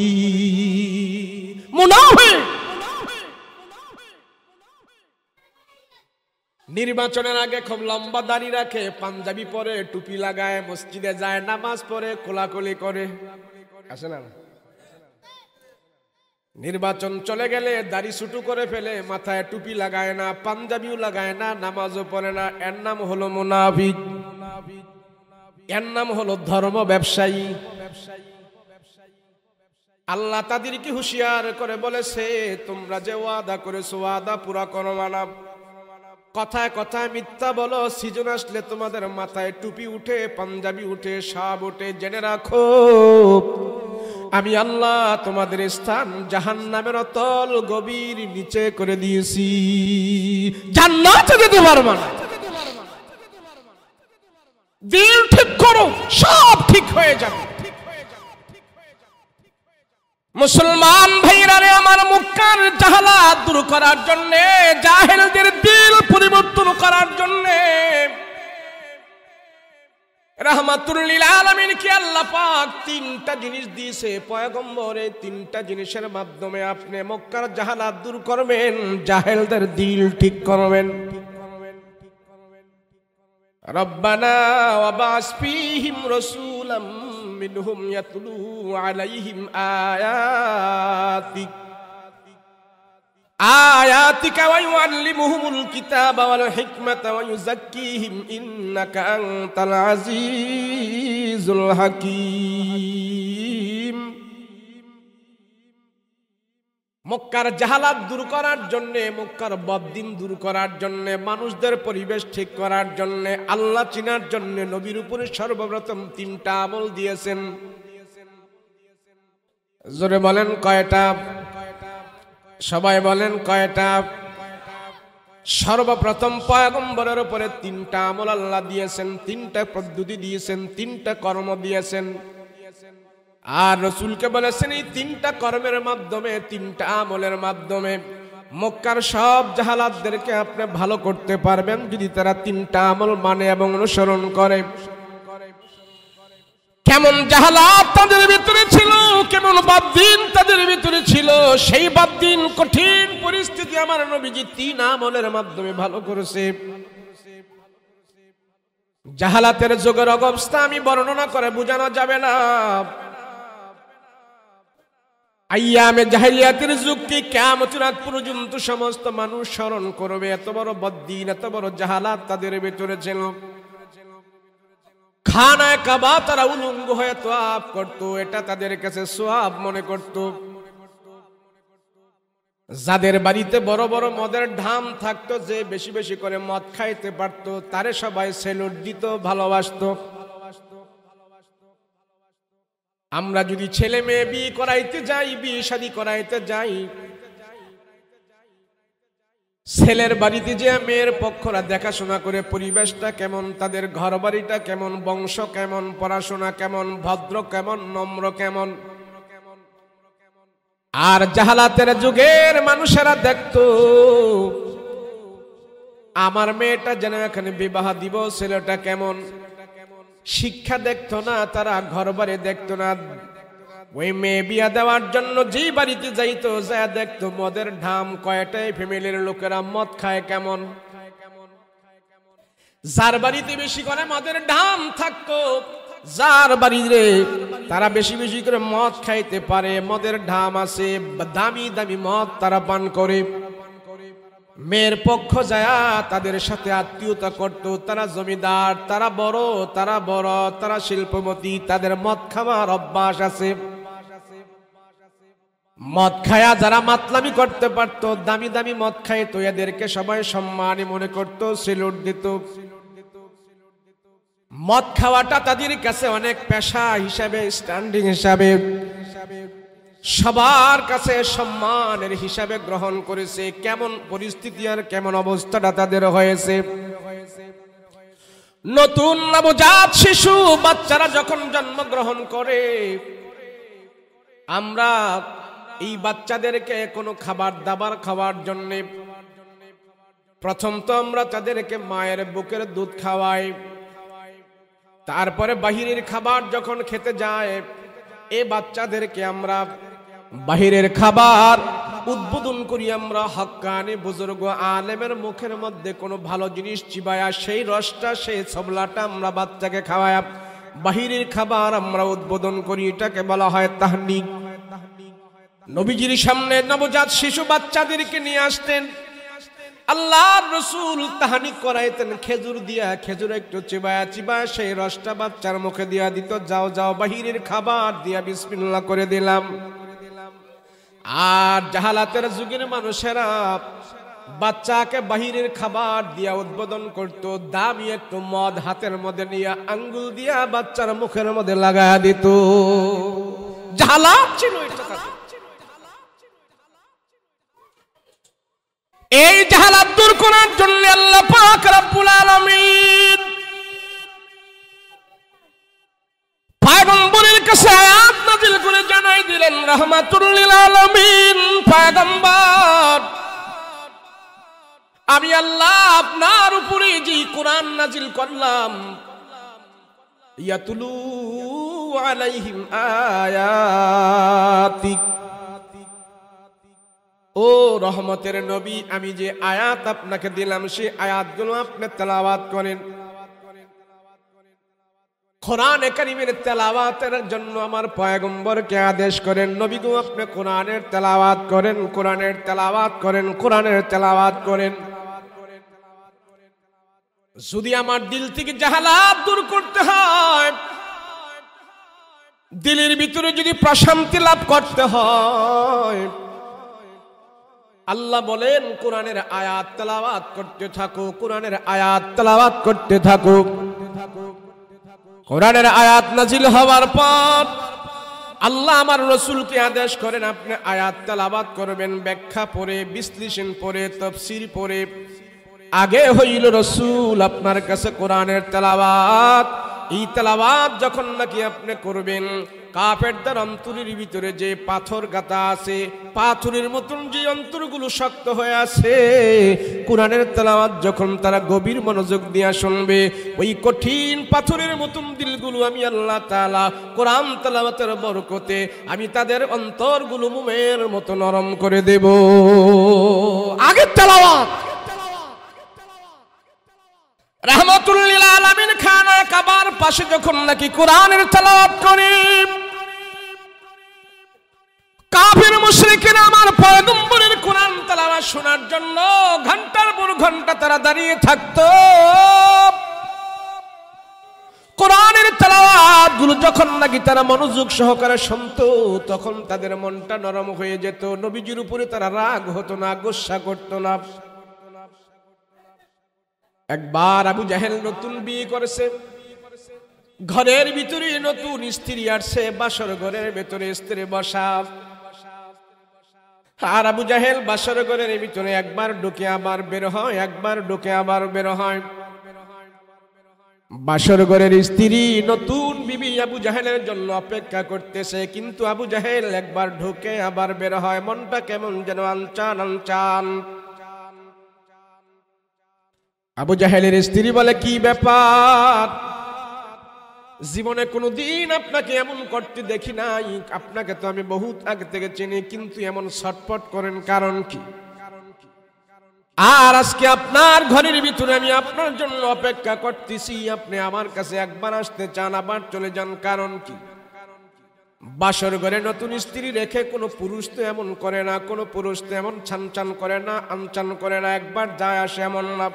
মুনাফিক। নির্বাচনের আগে খুব লম্বা দাড়ি রাখে, পাঞ্জাবি পরে, টুপি লাগায়, মসজিদে যায়, নামাজ পড়ে, কোলাকুলি করে, আসে না? নির্বাচন চলে গেলে দাড়ি ছুটু করে ফেলে, মাথায় টুপি লাগায় না, পাঞ্জাবিও লাগায় না, নামাজও পড়ে না। এর নাম হলো মুনাফিক, এর নাম হলো ধর্ম ব্যবসায়ী। আল্লাহ তাদেরকে হুঁশিয়ার করে বলেছে, তোমরা যে ওয়াদা করেছো ওয়াদা পুরা করো না। কথায় কথায় মিথ্যা বলো, সিজন আসলে তোমাদের মাথায় টুপি উঠে, পাঞ্জাবি উঠে, সব উঠে। জেনে রাখো আমি আল্লাহ তোমাদের স্থান জাহান্নামের অতল গভীর নিচে করে দিয়েছি, জান্নাতে যেতে পারবে না। দিল ঠিক করো, সব ঠিক হয়ে যাবে। মুসলমান ভাইরা রে আমার, মক্কার জাহালাত দূর করার জন্য, জাহেলদের দিল পরিবর্তন করার জন্য রাহমাতুল লিল আলামিন কি আল্লাহ পাক তিনটা জিনিস দিয়েছে পয়গম্বরে, তিনটা জিনিসের মাধ্যমে আপনি মক্কার জাহালাত দূর করবেন, জাহেলদের দিল ঠিক করবেন। রব্বানা ওয়াবাস ফীহিম রাসূলাম মিনহুম ইয়াতলু আলাইহিম আয়াতিকা ওয়া ইউআল্লিমুহুমুল কিতাবা ওয়াল হিকমাতা ওয়া ইউযাক্কিহিম ইন্নাকা আনতাল আজিজুল হাকীম। মক্কার জাহালাত দূর করার জন্য, মক্কার বদদিন দূর করার জন্য, মানুষদের পরিবেশ ঠিক করার জন্য, আল্লাহ চিনার জন্য নবীর উপরে সর্বপ্রথম তিনটা আমল দিয়েছেন। জোরে বলেন কয়টা? সবাই বলেন কয়টা? সর্বপ্রথম পয়গম্বরের উপরে তিনটা আমল আল্লাহ দিয়েছেন, তিনটা পদ্ধতি দিয়েছেন, তিনটা কর্ম দিয়েছেন। আর রাসূলকে বলেছেন এই তিনটা কর্মের মাধ্যমে, তিনটা আমলের মাধ্যমে মক্কার সব জাহালাতদেরকে আপনি ভালো করতে পারবেন যদি তারা তিনটা আমল মানে এবং অনুসরণ করে। কেমন জাহালাত তাদের ভিতরে ছিল, কেমন বাদদিন তাদের ভিতরে ছিল, সেই বাদদিন কঠিন পরিস্থিতি আমার নবীজি তিন আমলের মাধ্যমে ভালো করেছে। জাহালাতের যুগের অবস্থা আমি বর্ণনা করে বোঝানো যাবে না। আইয়ামে জাহেলিয়াতের যুগকে কিয়ামতের আগ পর্যন্ত সমস্ত মানুষ স্মরণ করবে। এত বড় বদদিন, এত বড় জাহালাত তাদের ভিতরে ছিল। খানায় কাবা তারা উলঙ্গ হয়ে তোয়াফ করত, এটা তাদের কাছে সোয়াব মনে করত। যাদের বাড়িতে বড় বড় মদের ঢাম থাকতো, যে বেশি বেশি করে মদ খাইতে পারত, তারে সবাই সেলুট দিত, ভালোবাসত। আমরা যদি ছেলে মেয়ে বিয়ে করাইতে যাই, বিয়ে শাদী করাইতে যাই, ছেলের বাড়িতে যে মেয়ের পক্ষরা দেখাশোনা করে পরিবেশটা কেমন, তাদের ঘর বাড়িটা কেমন, বংশ কেমন, পড়াশোনা কেমন, ভদ্র কেমন, নম্র কেমন। আর জাহালাতের যুগের মানুষেরা দেখতো আমার মেয়েটা যেন এখানে বিবাহ দিব, ছেলেটা কেমন। শিক্ষা দেখতো না, তারা ঘর বাড়ি দেখতো না। ওই মেয়ে বিয়া দেওয়ার জন্য যেই বাড়িতে যাইতো, যা দেখতো মদের ঢাম কয়টাই, ফ্যামিলির লোকেরা মদ খায় কেমন। যার বাড়িতে বেশি করে মদের ঢাম থাকতো, যার বাড়িতে তারা বেশি বেশি করে মদ খাইতে পারে, মদের ঢাম আছে, দামি দামি মদ তারা পান করে, মেয়ের পক্ষ যায় তাদের সাথে আত্মীয়তা করত। তারা জমিদার, তারা বড়, তারা শিল্পপতি, তাদের মদ খাওয়ার অভ্যাস আছে। মদ খায়া যারা মাতলামি করতে পারতো, দামি দামি মদ খাইতো, এদেরকে সবাই সম্মানী মনে করত, সেলুট দিত। মদ খাওয়াটা তাদের কাছে অনেক পেশা হিসাবে, স্ট্যান্ডিং হিসাবে, সবার কাছে সম্মানের হিসাবে গ্রহণ করেছে। কেমন পরিস্থিতি আর কেমন অবস্থাটা তাদের হয়েছে। নতুন নবজাত শিশু বাচ্চারা যখন জন্মগ্রহণ করে, আমরা এই বাচ্চাদেরকে কোনো খাবার দাবার খাওয়ার জন্য প্রথম তো আমরা তাদেরকে মায়ের বুকের দুধ খাওয়াই। তারপরে বাহিরের খাবার যখন খেতে যায়, এই বাচ্চাদেরকে আমরা বাহিরের খাবার উদ্বোধন করি। আমরা হক্কানি বুজুর্গ আলেমের মুখের মধ্যে কোনো ভালো জিনিস চিবায়া সেই রসটা, সেই ছবলাটা আমরা বাচ্চাকে খাওয়াই। বাহিরের খাবার আমরা উদ্বোধন করি, এটাকে বলা হয় তাহনিক। নবীজির সামনে নবজাত শিশু বাচ্চাদেরকে নিয়ে আসতেন, আল্লাহর রাসূল তাহনিক করাইতেন খেজুর দিয়া। খেজুর একটু চিবায়া চিবায়া সেই রসটা বাচ্চার মুখে দিয়া দিত। যাও যাও বাহিরের খাবার দিয়া বিসমিল্লাহ করে দিলাম। আর জাহালাতের যুগের মানুষেরা বাচ্চাকে বাহিরের খাবার দিয়া উদ্বোধন করত। দামি একটু মদ হাতের মধ্যে নিয়ে আঙ্গুল দিয়া বাচ্চার মুখের মধ্যে লাগায়া দিত। জাহালাত ছিল এটা। এই জাহালাত দূর করার জন্য আল্লাহ পাক রব্বুল আলামিন পয়গম্বরের কাছে আয়াত নাযিল করে জানাই দিলেন, রাহমাতুল লিল আলামিন পয়গম্বর, আমি আল্লাহ আপনার উপরে যে কোরআন নাযিল করলাম, ইয়াতুলু আলাইহিম আয়াতিক। ও রহমতের নবী, আমি যে আয়াত আপনাকে দিলাম সেই আয়াতগুলো আপনি তেলাওয়াত করেন। কোরআনে কারীমের তেলাওয়াতের জন্য আমার পয়গম্বরকে আদেশ করেন, নবী গো আপনি কোরআনের তেলাওয়াত করেন, কোরআনের তেলাওয়াত করেন, কোরআনের তেলাওয়াত করেন। যদি আমার দিল থেকে জাহালাত দূর করতে হয়, দিলের ভিতরে যদি প্রশান্তি লাভ করতে হয়, আল্লাহ বলেন কোরআনের আয়াত তেলাওয়াত করতে থাকো, কোরআনের আয়াত তেলাওয়াত করতে থাকো। কোরআনের আয়াত নাজিল হওয়ার পর আল্লাহ আমার রাসূলকে আদেশ করেন আপনি আয়াত তেলাওয়াত করবেন, ব্যাখ্যা পড়ে, বিশ্লেষণ পড়ে, তাফসীর পড়ে। আগে হইল রাসূল আপনার কাছে কোরআনের তেলাওয়াত। এই তেলাওয়াত যখন নাকি আপনি করবেন, কাফেরদের অন্তরের ভিতরে যে পাথর গাঁথা আছে, পাথরের মতন যে অন্তরগুলো শক্ত হয়ে আছে, কোরআনের তেলাওয়াত যখন তারা গভীর মনোযোগ দিয়ে শুনবে, ওই কঠিন পাথরের মতন দিলগুলো আমি আল্লাহ তাআলা কোরআন তেলাওয়াতের বরকতে আমি তাদের অন্তরগুলো মোমের মতো নরম করে দেব। আগে তেলাওয়াত। রাহমাতুল লিল আলামিন খানা কাবার পাশে যখন নাকি কোরআনের তেলাওয়াত করে, কাফের মুশরিকরা আমার পয়গম্বরের কোরআন তেলাওয়াত শোনার জন্য ঘন্টার পর ঘন্টা তারা দাঁড়িয়ে থাকতো। কোরআনের তেলাওয়াত গুলো যখন নাকি তারা মনোযোগ সহকারে শুনতো, তখন তাদের মনটা নরম হয়ে যেত, নবীজির উপরে তারা রাগ হতো না, গোসা করতো না। একবার আবু জাহেল নতুন বিয়ে করেছে, ঘরের ভিতরে নতুন স্ত্রী আসছে, বাসর ঘরের ভিতরে স্ত্রী বসা। আর আবু জাহেল বাসর ঘরের ভিতরে একবার ঢুকে আবার বের হয়, একবার ঢুকে আবার বের হয়। বাসর ঘরের স্ত্রী নতুন বিবি আবু জাহেলের জন্য অপেক্ষা করতেছে, কিন্তু আবু জাহেল একবার ঢুকে আবার বের হয়, মনটা কেমন যেন আনচান আনচান। আবু জাহেলের স্ত্রী বলে, কি ব্যাপার, জীবনে কোনোদিন আপনাকে এমন করতে দেখি নাই, আপনাকে তো আমি বহুত আগে থেকে চিনি, কিন্তু এমন ছটফট করেন কারণ কি? আর আজকে আপনার ঘরের ভিতরে আমি আপনার জন্য অপেক্ষা করতেছি, আপনি আমার কাছে একবার আসতে চান আবার চলে যান, কারণ কি? বাসর ঘরে নতুন স্ত্রী রেখে কোনো পুরুষ তো এমন করে না, কোনো পুরুষ তো এমন ছানচান করে না, আনচান করে না, একবার যায় আসে এমন না।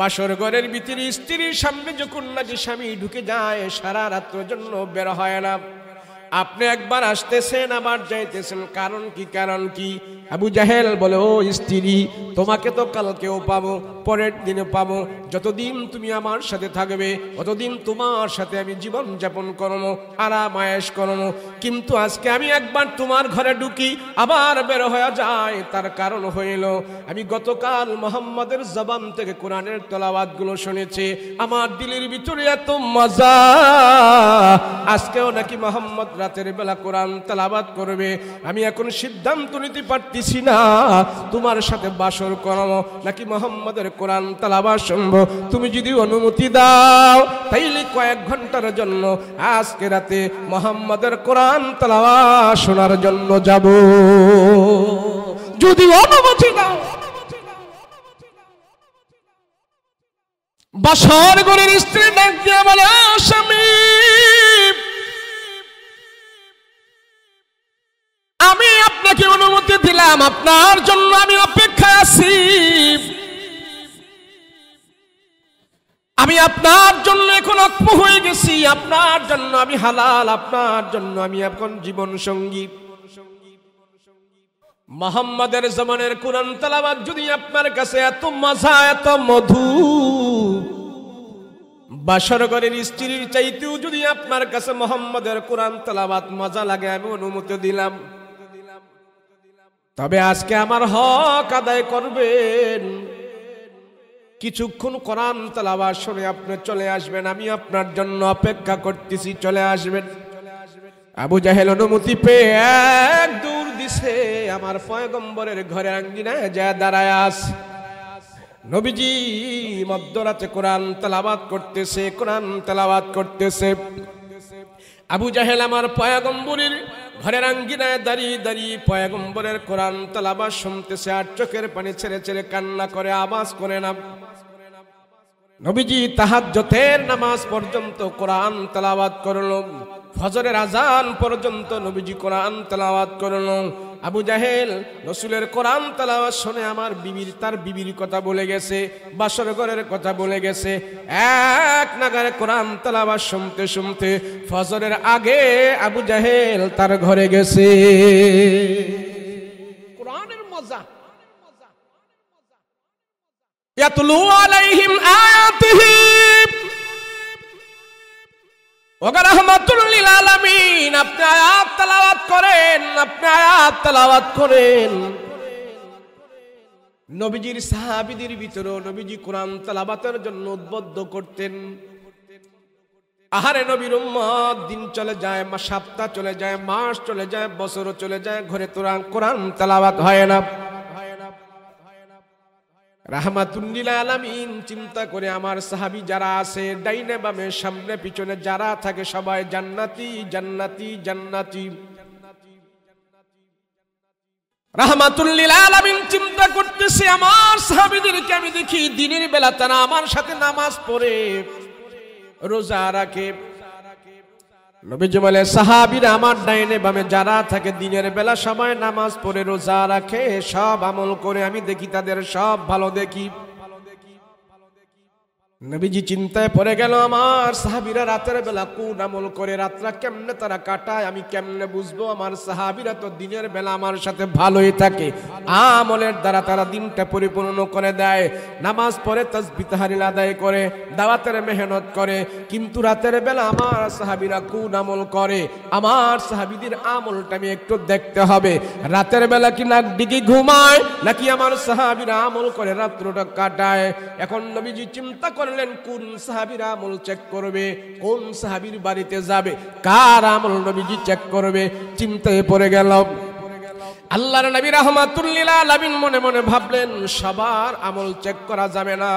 বাসর ঘরের ভিতরে স্ত্রীর সামনে যখন নাকি স্বামী ঢুকে যায়, সারা রাত্রের জন্য বের হয় না। আপনি একবার আসতেছেন আবার যাইতেছেন, কারণ কি? কারণ কি? আবু জাহেল বলে, ও স্ত্রী, তোমাকে তো কালকেও পাবো, পরের দিনে পাবো, যতদিন তুমি আমার সাথে থাকবে ততদিন তোমার সাথে আমি জীবন যাপন করবো, আরাম আয়েশ করবো, কিন্তু আজকে আমি একবার তোমার ঘরে ঢুকি আবার বের হয়ে যায়। তার কারণ হইল আমি গতকাল মুহাম্মাদের জবান থেকে কোরআনের তেলাওয়াত গুলো শুনেছি, আমার দিলের ভিতরে এত মজা, আজকেও নাকি মুহাম্মদ রাতের বেলা কোরআন তেলাওয়াত করবে। আমি এখন সিদ্ধান্ত নিতে পারতেছি না তোমার সাথে বাসর করবো নাকি মুহাম্মাদের কোরআন তেলাওয়াত শুনবো। তুমি যদি অনুমতি দাও তাইলে কয়েক ঘন্টার জন্য আজকে রাতে মুহাম্মাদের কোরআন তেলাওয়াত শোনার জন্য যাব। যদি অনুমতি দাও। বাসর ঘরের স্ত্রী ডাক দিয়ে বলে, স্বামী, আমি আপনাকে অনুমতি দিলাম, আপনার জন্য আমি অপেক্ষায় আছি, আমি আপনার জন্য এখন অক্ষ হয়ে গেছি, আপনার জন্য আমি হালাল, আপনার জন্য আমি এখন জীবন সঙ্গী। মুহাম্মাদের জামানের কোরআন তেলাওয়াত যদি আপনার কাছে এত মজা, এত মধু, বাসর ঘরের স্ত্রীর চাইতেও যদি আপনার কাছে মুহাম্মাদের কোরআন তেলাওয়াত মজা লাগে, আমি অনুমতি দিলাম। তবে আজকে আমার হক আদায় করবেন, কিছুক্ষণ কোরআন তেলাওয়াত শুনে আপনি চলে আসবেন, আমি আপনার জন্য অপেক্ষা করতেছি, চলে আসবেন। আবু জাহেল অনুমতি পেয়ে এক দৌড় দিছে, আমার পয়গম্বরের ঘরে আঙ্গিনায় যা দাঁড়ায় আছে। নবীজি মধ্যরাতে কোরআন তেলাওয়াত করতেছে, কোরআন তেলাওয়াত করতেছে। আবু জাহেল আমার পয়গম্বরের ঘরের আঙ্গিনায় দাঁড়িয়ে দাঁড়িয়ে পয়গম্বরের কোরআন তেলাওয়াত শুনতেছে আর চোখের পানি ছেড়ে ছেড়ে কান্না করে, আওয়াজ করে না। নবীজি তাহাজ্জুদের নামাজ পর্যন্ত কোরআন তেলাওয়াত করলো, ফজরের আজান পর্যন্ত নবীজি কোরআন তেলাওয়াত করলো। আবু জাহেল রাসূলের কোরআন তেলাওয়াত শুনে আমার তার বিবির কথা বলে গেছে, বাসর ঘরের কথা বলে গেছে। এক নাগারে কোরআন তেলাওয়াত শুনতে শুনতে ফজরের আগে আবু জাহেল তার ঘরে গেছে। কোরআনের মজা। ইয়াতলু আলাইহিম আয়াতিহি ওয়া রাহমাতুল লিল আলামিন। আপনি আয়াত তেলাওয়াত করেন, আপনি আয়াত তেলাওয়াত করেন। নবীজির সাহাবীদের ভিতরে নবীজি কোরআন তেলাওয়াতের জন্য উদ্বুদ্ধ করতেন। আহারে নবীর উম্মত, দিন চলে যায়, সপ্তাহ চলে যায়, মাস চলে যায়, বছর চলে যায়, ঘরে কোরআন তেলাওয়াত হয় না। রাহমাতুল লিল আলামিন চিন্তা করে আমার সাহাবী যারা আছে ডাইনে বামে সামনে পিছনে যারা থাকে সবাই জান্নাতি জান্নাতি জান্নাতি। রাহমাতুল লিল আলামিন চিন্তা করতেছে আমার সাহাবীদেরকে আমি দেখি দিনের বেলা তারা আমার সাথে নামাজ পড়ে, রোজা রাখে। নবীজি বলে সাহাবীরা আমার ডাইনে বামে যারা থাকে দিনের বেলা সবাই নামাজ পড়ে, রোজা রাখে, সব আমল করে, আমি দেখি তাদের সব ভালো দেখি। নবীজি চিন্তায় পড়ে গেল আমার সাহাবীরা রাতের বেলা কোন আমল করে, রাতটা কেমনে তারা কাটায়, আমি কেমনে বুঝবো? আমার সাহাবীরা তো দিনের বেলা আমার সাথে ভালোই থাকে, আমলের দ্বারা তারা দিনটা পরিপূর্ণ করে দেয়, নামাজ পড়ে, তাসবিহ তাহলিল আদায় করে, দাওয়াতের মেহনত করে, কিন্তু রাতের বেলা আমার সাহাবীরা কোন আমল করে? আমার সাহাবীদের আমলটা আমি একটু দেখতে হবে। রাতের বেলা কি নাক ডিগে ঘুমায় নাকি আমার সাহাবীরা আমল করে রাত্রটা কাটায়? এখন নবীজি চিন্তা করলেন কোন সাহাবীর আমল চেক করবে, কোন সাহাবীর বাড়িতে যাবে, কার আমল নবীজি চেক করবে। চিন্তায় পড়ে গেল। আল্লাহর নবী রাহমাতুল লিল আলামিন মনে মনে ভাবলেন সবার আমল চেক করা যাবে না।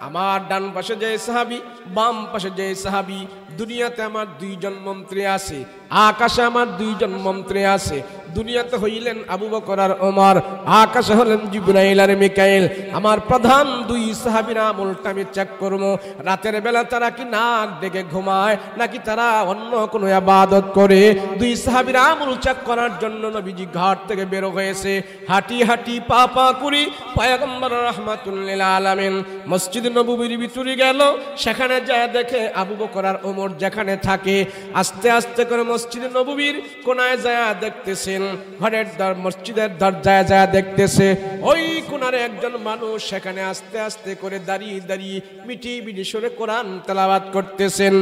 আমার ডান পাশে যে সাহাবী, বাম পাশে যে সাহাবী, দুনিয়াতে আমার দুইজন মন্ত্রী আছে, আকাশে আমার দুইজন মন্ত্রী আছে। দুনিয়াতে হইলেন আবু বকর আর ওমর, আকাশে হলেন জিবরাইল আর মিকাইল। আমার প্রধান দুই সাহাবীর আমলটা আমি চেক করব। রাতের বেলা তারা কি নাক ডেকে ঘুমায় নাকি তারা অন্য কোনো ইবাদত করে? দুই সাহাবীর আমল চেক করার জন্য নবীজি ঘর থেকে বের হয়েছে। হাঁটি হাঁটি পা পা করি পয়গম্বর রাহমাতুল লিল আলামিন মসজিদ নববীর ভিতরে গেল। সেখানে যায় দেখে আবু বকর আর ওমর যেখানে থাকে, আস্তে আস্তে করে মসজিদ নববীর কোনায় যায় দেখতেছেন, ঘরের মসজিদের দরজায় যায় দেখতেছে ওই কোনারে একজন মানুষ সেখানে আস্তে আস্তে করে দাঁড়িয়ে দাঁড়িয়ে মিটি মিটি সুরে কোরআন তেলাওয়াত করতেছেন।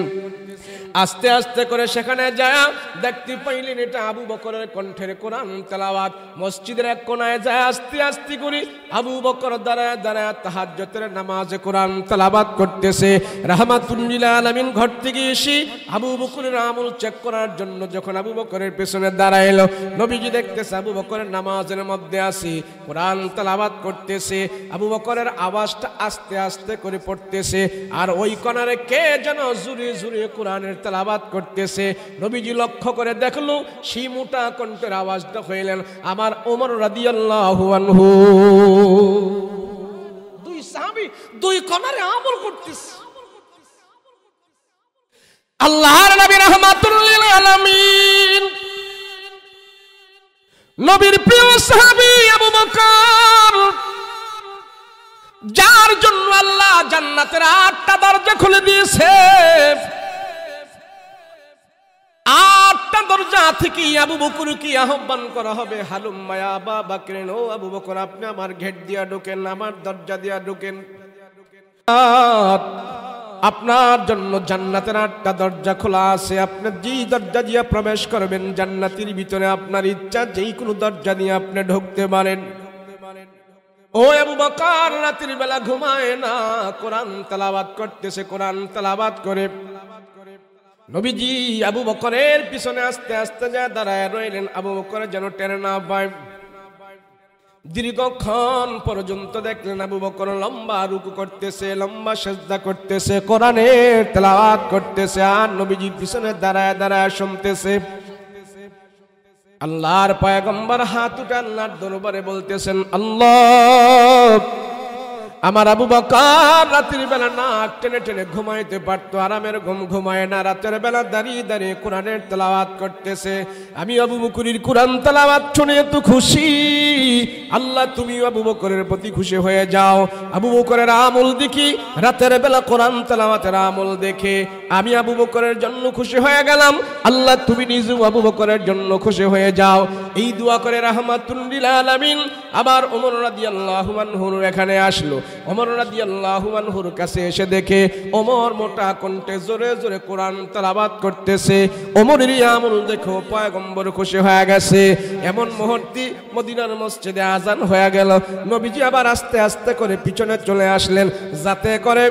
আস্তে আস্তে করে সেখানে যায় দেখতে পাইলেন এটা আবু বকরের কণ্ঠের কোরআন তেলাওয়াত। মসজিদের এক কোনায় যায় আস্তে আস্তে করে আবু বকর দাঁড়ায় দাঁড়ায় তাহাজ্জুদের নামাজে কোরআন তেলাওয়াত করতেছে। রাহমাতুল লিল আলামিন ঘর থেকে এসে আবু বকরের আমল চেক করার জন্য যখন আবু বকরের পেছনে দাঁড়াইলো, নবীজি দেখতেছে আবু বকরের নামাজের মধ্যে আছে, কোরআন তেলাওয়াত করতেছে। আবু বকরের আওয়াজটা আস্তে আস্তে করে পড়তেছে আর ওই কোনারে কে যেন জোরে জোরে কোরআনের তেলাওয়াত করতেছে। নবীজি লক্ষ্য করে দেখলো সেই মোটা কণ্ঠের আওয়াজটা হইলেন আমার ওমর রাদিয়াল্লাহু আনহু। দুই সাহাবী দুই কোনারে আমল করতেছে। আল্লাহর নবী রাহমাতুল লিল আলামিন নবীর প্রিয় সাহাবী আবু বকর, যার জন্য আল্লাহ জান্নাতের 8টা দরজা খুলে দিয়েছে, 8টা দরজা থেকে আবু বকরকে আহ্বান করা হবে, হালুম্মা ইয়া আবা বকরিন, ও আবু বকর আপনি আমার গেট দিয়া ঢোকেন, আমার দরজা দিয়া ঢোকেন। আপনার জন্য জান্নাতের 8টা দরজা খোলা আছে, আপনি যেই দরজা দিয়ে প্রবেশ করবেন জান্নাতের ভিতরে আপনার ইচ্ছা যেই কোনো দরজা দিয়ে আপনি ঢুকতে পারেন। ও আবু বকর রাতের বেলা ঘুমায় না, কোরআন তেলাওয়াত করতেছে। কোরআন তেলাওয়াত করে নবীজি আবু বকরের পিছনে আস্তে আস্তে যা দাঁড়ায় রইলেন। আবু বকর যেন টের না পায়। দীর্ঘক্ষণ পর্যন্ত দেখলেন আবু বকর লম্বা রুকু করতেছে, লম্বা সিজদা করতেছে, কোরআনের তেলাওয়াত করতেছে, আর নবীজি পিছনে দাঁড়ায় দাঁড়ায় শুনতেছে। আল্লাহর পয়গম্বর হাত উঠে আল্লাহর দরবারে বলতেছেন, আল্লাহ, আমার আবু বকর রাতের বেলা নাক টেনে টেনে ঘুমাইতে পারতো, আরামের ঘুম ঘুমায় না, রাতের বেলা দাঁড়িয়ে দাঁড়িয়ে কোরআনের তেলাওয়াত করতেছে। আমি আবু বকরের কোরআন তেলাওয়াত শুনে এত খুশি, আল্লাহ তুমি আবু বকরের প্রতি খুশি হয়ে যাও। আবু বকরের আমল দেখি, রাতের বেলা কোরআন তেলাওয়াতের আমল দেখে আমি আবু বকরের জন্য খুশি হয়ে গেলাম, আল্লাহ তুমি নিজেও আবু বকরের জন্য খুশি হয়ে যাও। এই দোয়া করে রাহমাতুল লিল আলামিন আবার ওমর রাদিয়াল্লাহু আনহু এখানে আসলো। ওমর রাদিয়াল্লাহু আনহুর কাছে এসে দেখে ওমর মোটা কণ্ঠে জোরে জোরে কোরআন তেলাওয়াত করতেছে। ওমরের আমল দেখো পয়গম্বর খুশি হয়ে গেছে। এমন মুহূর্তে মদিনার মসজিদে আজান হয়ে গেল। নবীজি আবার আস্তে আস্তে করে পিছনে চলে আসলেন, যাতে করে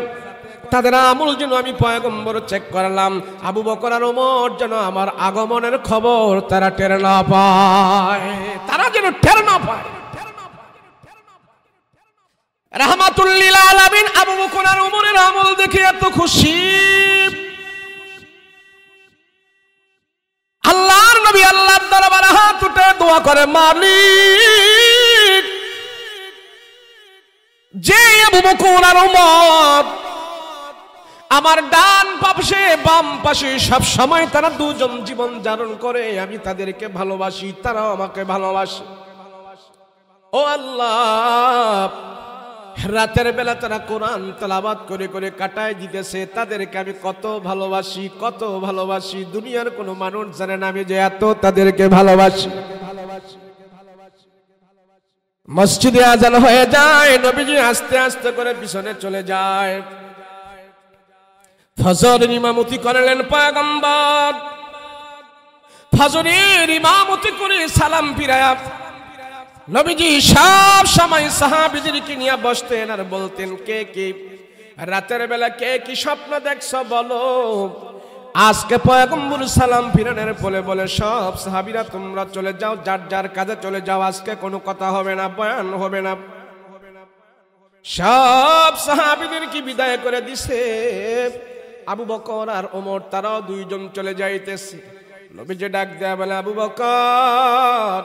তাদের আমল যেন আমি পয়গম্বর চেক করলাম, আবু বকর আর ওমর যেন আমার আগমনের খবর তারা টের না পায়, তারা যেন টের না পায়। রাহমাতুল লিল আলামিন আবু বকর আর ওমরের আমল দেখে এত খুশি, আল্লাহর নবী আল্লাহর দরবারে হাত উঠে দোয়া করে, মালিক, যে আবু বকর আর ওমর আমার ডান পাশে বাম পাশে সব সময় তারা দুজন জীবন ধারণ করে, আমি তাদেরকে ভালোবাসি, তারাও আমাকে ভালোবাসে। ও আল্লাহ, রাতের বেলা তারা কোরআন তেলাওয়াত করে করে কাটায় দিতেছে, তাদেরকে আমি কত ভালোবাসি, কত ভালোবাসি, দুনিয়ার কোনো মানুষ জানে না আমি যে এত তাদেরকে ভালোবাসি। মসজিদে আজান হয়ে যায়, নবীজি আস্তে আস্তে করে পিছনে চলে যায়। ফজরের ইমামতি করলেন পয়গম্বর, ফজরের ইমামতি করে সালাম ফিরায়া নবীজি সব সময় সাহাবীদেরকে নিয়ে বসতেন আর বলতেন, কে কি রাতের বেলা কে কি স্বপ্ন দেখছো বলো। আজকে পয়গম্বর সালাম ফিরানোর বলে বলে সব সাহাবীরা তোমরা চলে যাও, যার যার কাজে চলে যাও, আজকে কোনো কথা হবে না, বয়ান হবে না। সব সাহাবীদেরকে বিদায় করে দিছে। আবু বকর আর ওমর তারাও দুইজন চলে যাইতেছে। নবীজি ডাক দেয়া বলে, আবু বকর,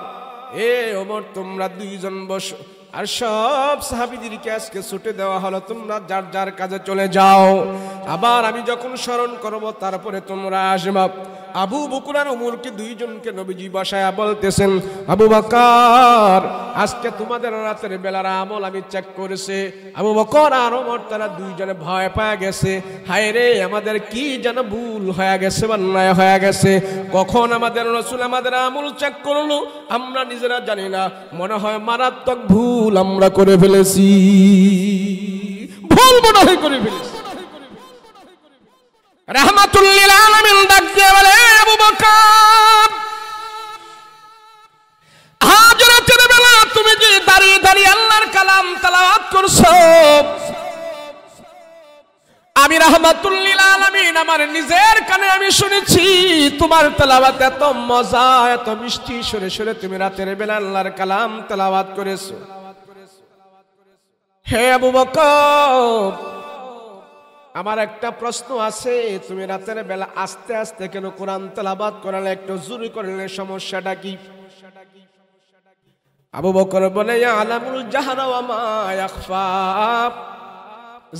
এ ওমর, তোমরা দুইজন বসো। আর সব সাহাবীদেরকে আজকে ছুটি দেওয়া হলো, তোমরা যার যার কাজে চলে যাও, আবার আমি যখন স্মরণ করব তারপরে তোমরা আসবা। আবু বকর আর ওমরকে দুইজনকে নবীজি বসায়া বলতেছেন, আবু বকর, আজকে তোমাদের রাতের বেলার আমল আমি চেক করেছি। আবু বকর আর ওমর তারা দুইজনে ভয় পেয়ে গেছে, হায় রে, আমাদের কি যেন ভুল হয়ে গেছে, অন্যায় হয়ে গেছে। কখন আমাদের রাসূল আমাদের আমল চেক করলো আমরা নিজেরা জানি না, মনে হয় মারাত্মক ভুল আমরা করে ফেলেছি, ভুল মনে হয় করে ফেলেছি। রাহমাতুল লিল আলামিন ডাক দিয়ে বলে, আবু বকর, আজ রাতের বেলা তুমি যে দাঁড়িয়ে দাঁড়িয়ে আল্লাহর কালাম তেলাওয়াত করছো, আমি রাহমাতুল লিল আলামিন আমার নিজের কানে আমি শুনেছি তোমার তেলাওয়াত এত মজা, এত মিষ্টি সুরে সুরে তুমি রাতের বেলা আল্লাহর কালাম তেলাওয়াত করেছো। হে আবু বকর, আমার একটা প্রশ্ন আছে, তুমি রাতের বেলা আস্তে আস্তে কেন কোরআন তেলাওয়াত করালে, একটু জোরে করলে সমস্যাটা কি? আবু বকর বলে, ইয়ালামুল জাহরা ওয়া মা ইয়াখফা,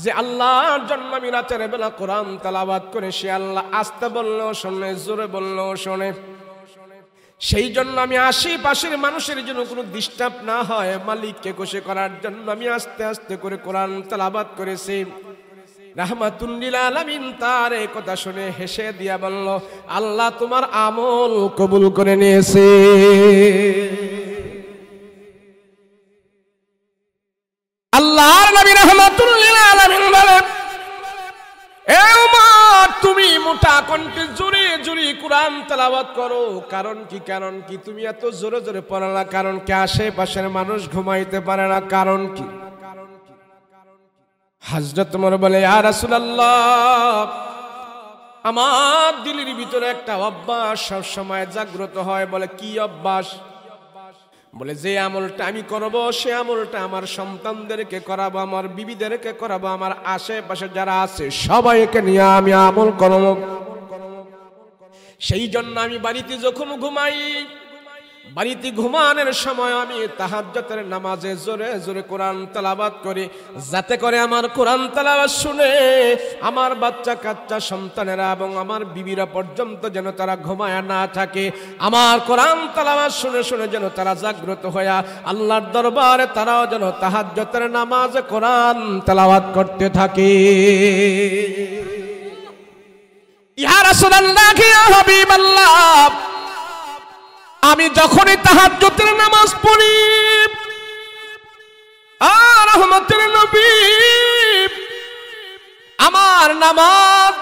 যে আল্লাহর জন্য আমি রাতের বেলা কোরআন তেলাওয়াত করে, সে আল্লাহ আস্তে বললেও শোনে, জোরে বললেও শোনে। সেই জন্য আমি আশেপাশের মানুষের জন্য কোনো ডিস্টার্ব না হয়, মালিককে খুশি করার জন্য আমি আস্তে আস্তে করে কোরআন তেলাওয়াত করেছি। রাহমাতুল লিল আলামিন তার এই কথা শুনে হেসে দিয়া বলল, আল্লাহ তোমার আমল কবুল করে নিয়েছে। আল্লাহর নবী রাহমাতুল লিল আলামিন বলে, এ উম্মত, তুমি মোটা কণ্ঠে জোরে জোরে কোরআন তেলাওয়াত করো, কারণ কি? কারণ কি তুমি এত জোরে জোরে পড়ো না? কারণ কি আশেপাশের মানুষ ঘুমাইতে পারে না? কারণ কি? হযরত ওমর বলে, ইয়া রাসূলুল্লাহ, আমার দিলের ভিতরে একটা অভ্যাস সব সময় জাগ্রত হয়। বলে, কি অভ্যাস? বলে যে আমলটা আমি করব সে আমলটা আমার সন্তানদেরকে করাবো, আমার বিবিদেরকে করাবো, আমার আশেপাশে যারা আছে সবাইকে নিয়ে আমি আমল করব। সেই জন্য আমি বাড়িতে যখন ঘুমাই, বাড়িতে ঘুমানোর সময় আমি তাহাজ্জুদের নামাজে জোরে জোরে কোরআন তেলাওয়াত করি, যাতে করে আমার কোরআন তেলাওয়াত শুনে আমার বাচ্চা কাচ্চা সন্তানেরা এবং আমার বিবিরা পর্যন্ত যেন তারা ঘুমায় না থাকে। আমার কোরআন তেলাওয়াত শুনে শুনে যেন তারা জাগ্রত হয়ে আল্লাহর দরবারে তারাও যেন তাহাজ্জুদের নামাজে কোরআন তেলাওয়াত করতে থাকে। ইয়া রাসূলুল্লাহ, ইয়া হাবিবাল্লাহ, আমি যখনই তাহাজ্জুদের নামাজ পড়ি, আর রহমতের নবী, আমার নামাজ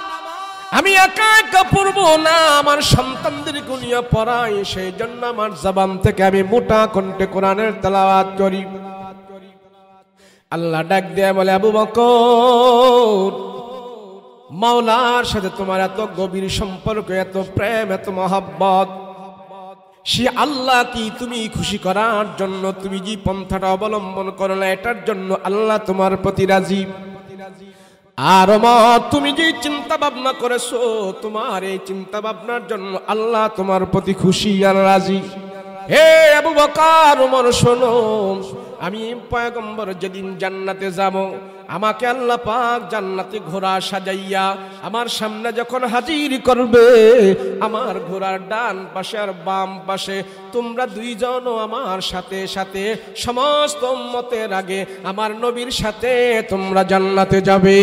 আমি একা একা পড়বো না, আমার সন্তানদেরকে নিয়ে পড়াই। সেই জন্য আমার জবান থেকে আমি মোটা কণ্ঠে কোরআনের তেলাওয়াত করি। আল্লাহ ডাক দেয়া বলে, আবু বকর, মাওলার সাথে তোমার এত গভীর সম্পর্ক, এত প্রেম, এত মহব্বত, সে আল্লাহ কি তুমি খুশি করার জন্য তুমি যে পন্থাটা অবলম্বন করলে এটার জন্য আল্লাহ তোমার প্রতি রাজি। আর তুমি যে চিন্তা ভাবনা করেছো, তোমার এই চিন্তা ভাবনার জন্য আল্লাহ তোমার প্রতি খুশি আর রাজি। হে আবু বকর, ওমর, শোনো, আমি পয়গম্বর যেদিন জান্নাতে যাব, আমাকে আল্লাহ পাক জান্নাতে ঘোড়া সাজাইয়া আমার সামনে যখন হাজির করবে, আমার ঘোড়ার ডান পাশে আর বাম পাশে তোমরা দুইজনও আমার সাথে সাথে সমস্ত উম্মতের আগে আমার নবীর সাথে তোমরা জান্নাতে যাবে।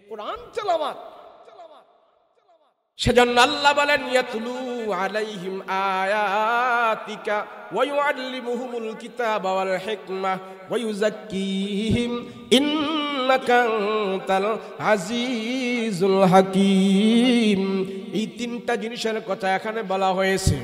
কোরআন তেলাওয়াত। সেজন্য আল্লাহ বলেন, ইয়াতুলু আলাইহিম আয়াতিকা ওয়া ইউআল্লিমুহুমুল কিতাবা ওয়াল হিকমা ওয়া ইউযাক্কিহিম ইন্নাকা আনতাল আজিজুল হাকীম। এই তিনটা জিনিসের কথা এখানে বলা হয়েছে।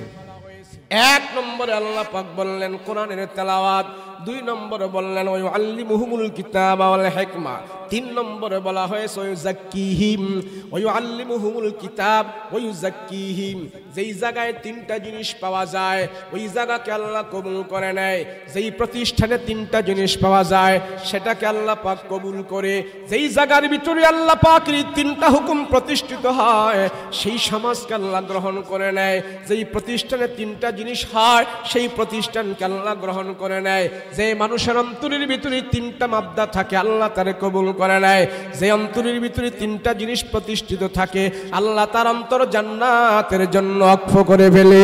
এক নম্বরে আল্লাহ পাক বললেন কোরআনের তেলাওয়াত, দুই নম্বরে বললেন ওয়া ইউআল্লিমুহুমুল কিতাবা ওয়াল হিকমা, তিন নম্বরে বলা হয়েছে ওয়া ইউযাক্কিহিম। ওয়া ইউআল্লিমুহুমুল কিতাব ওয়া ইউযাক্কিহিম, যেই জায়গায় তিনটা জিনিস পাওয়া যায় ওই জায়গাকে আল্লাহ কবুল করে নেয়। যেই প্রতিষ্ঠানে তিনটা জিনিস পাওয়া যায় সেটাকে আল্লাহ পাক কবুল করে। যেই জায়গার ভিতরে আল্লাহ পাকের তিনটা হুকুম প্রতিষ্ঠিত হয় সেই সমাজকে আল্লাহ গ্রহণ করে নেয়। যেই প্রতিষ্ঠানে তিনটা জিনিস হয় সেই প্রতিষ্ঠানকে আল্লাহ গ্রহণ করে নেয়। যে মানুষের অন্তরের ভিতরে তিনটা মাদ্দা থাকে আল্লাহ তারে কবুল করে নেয়। যে অন্তরের ভিতরে তিনটা জিনিস প্রতিষ্ঠিত থাকে আল্লাহ তার অন্তর জান্নাতের জন্য ওয়াকফ করে ফেলে।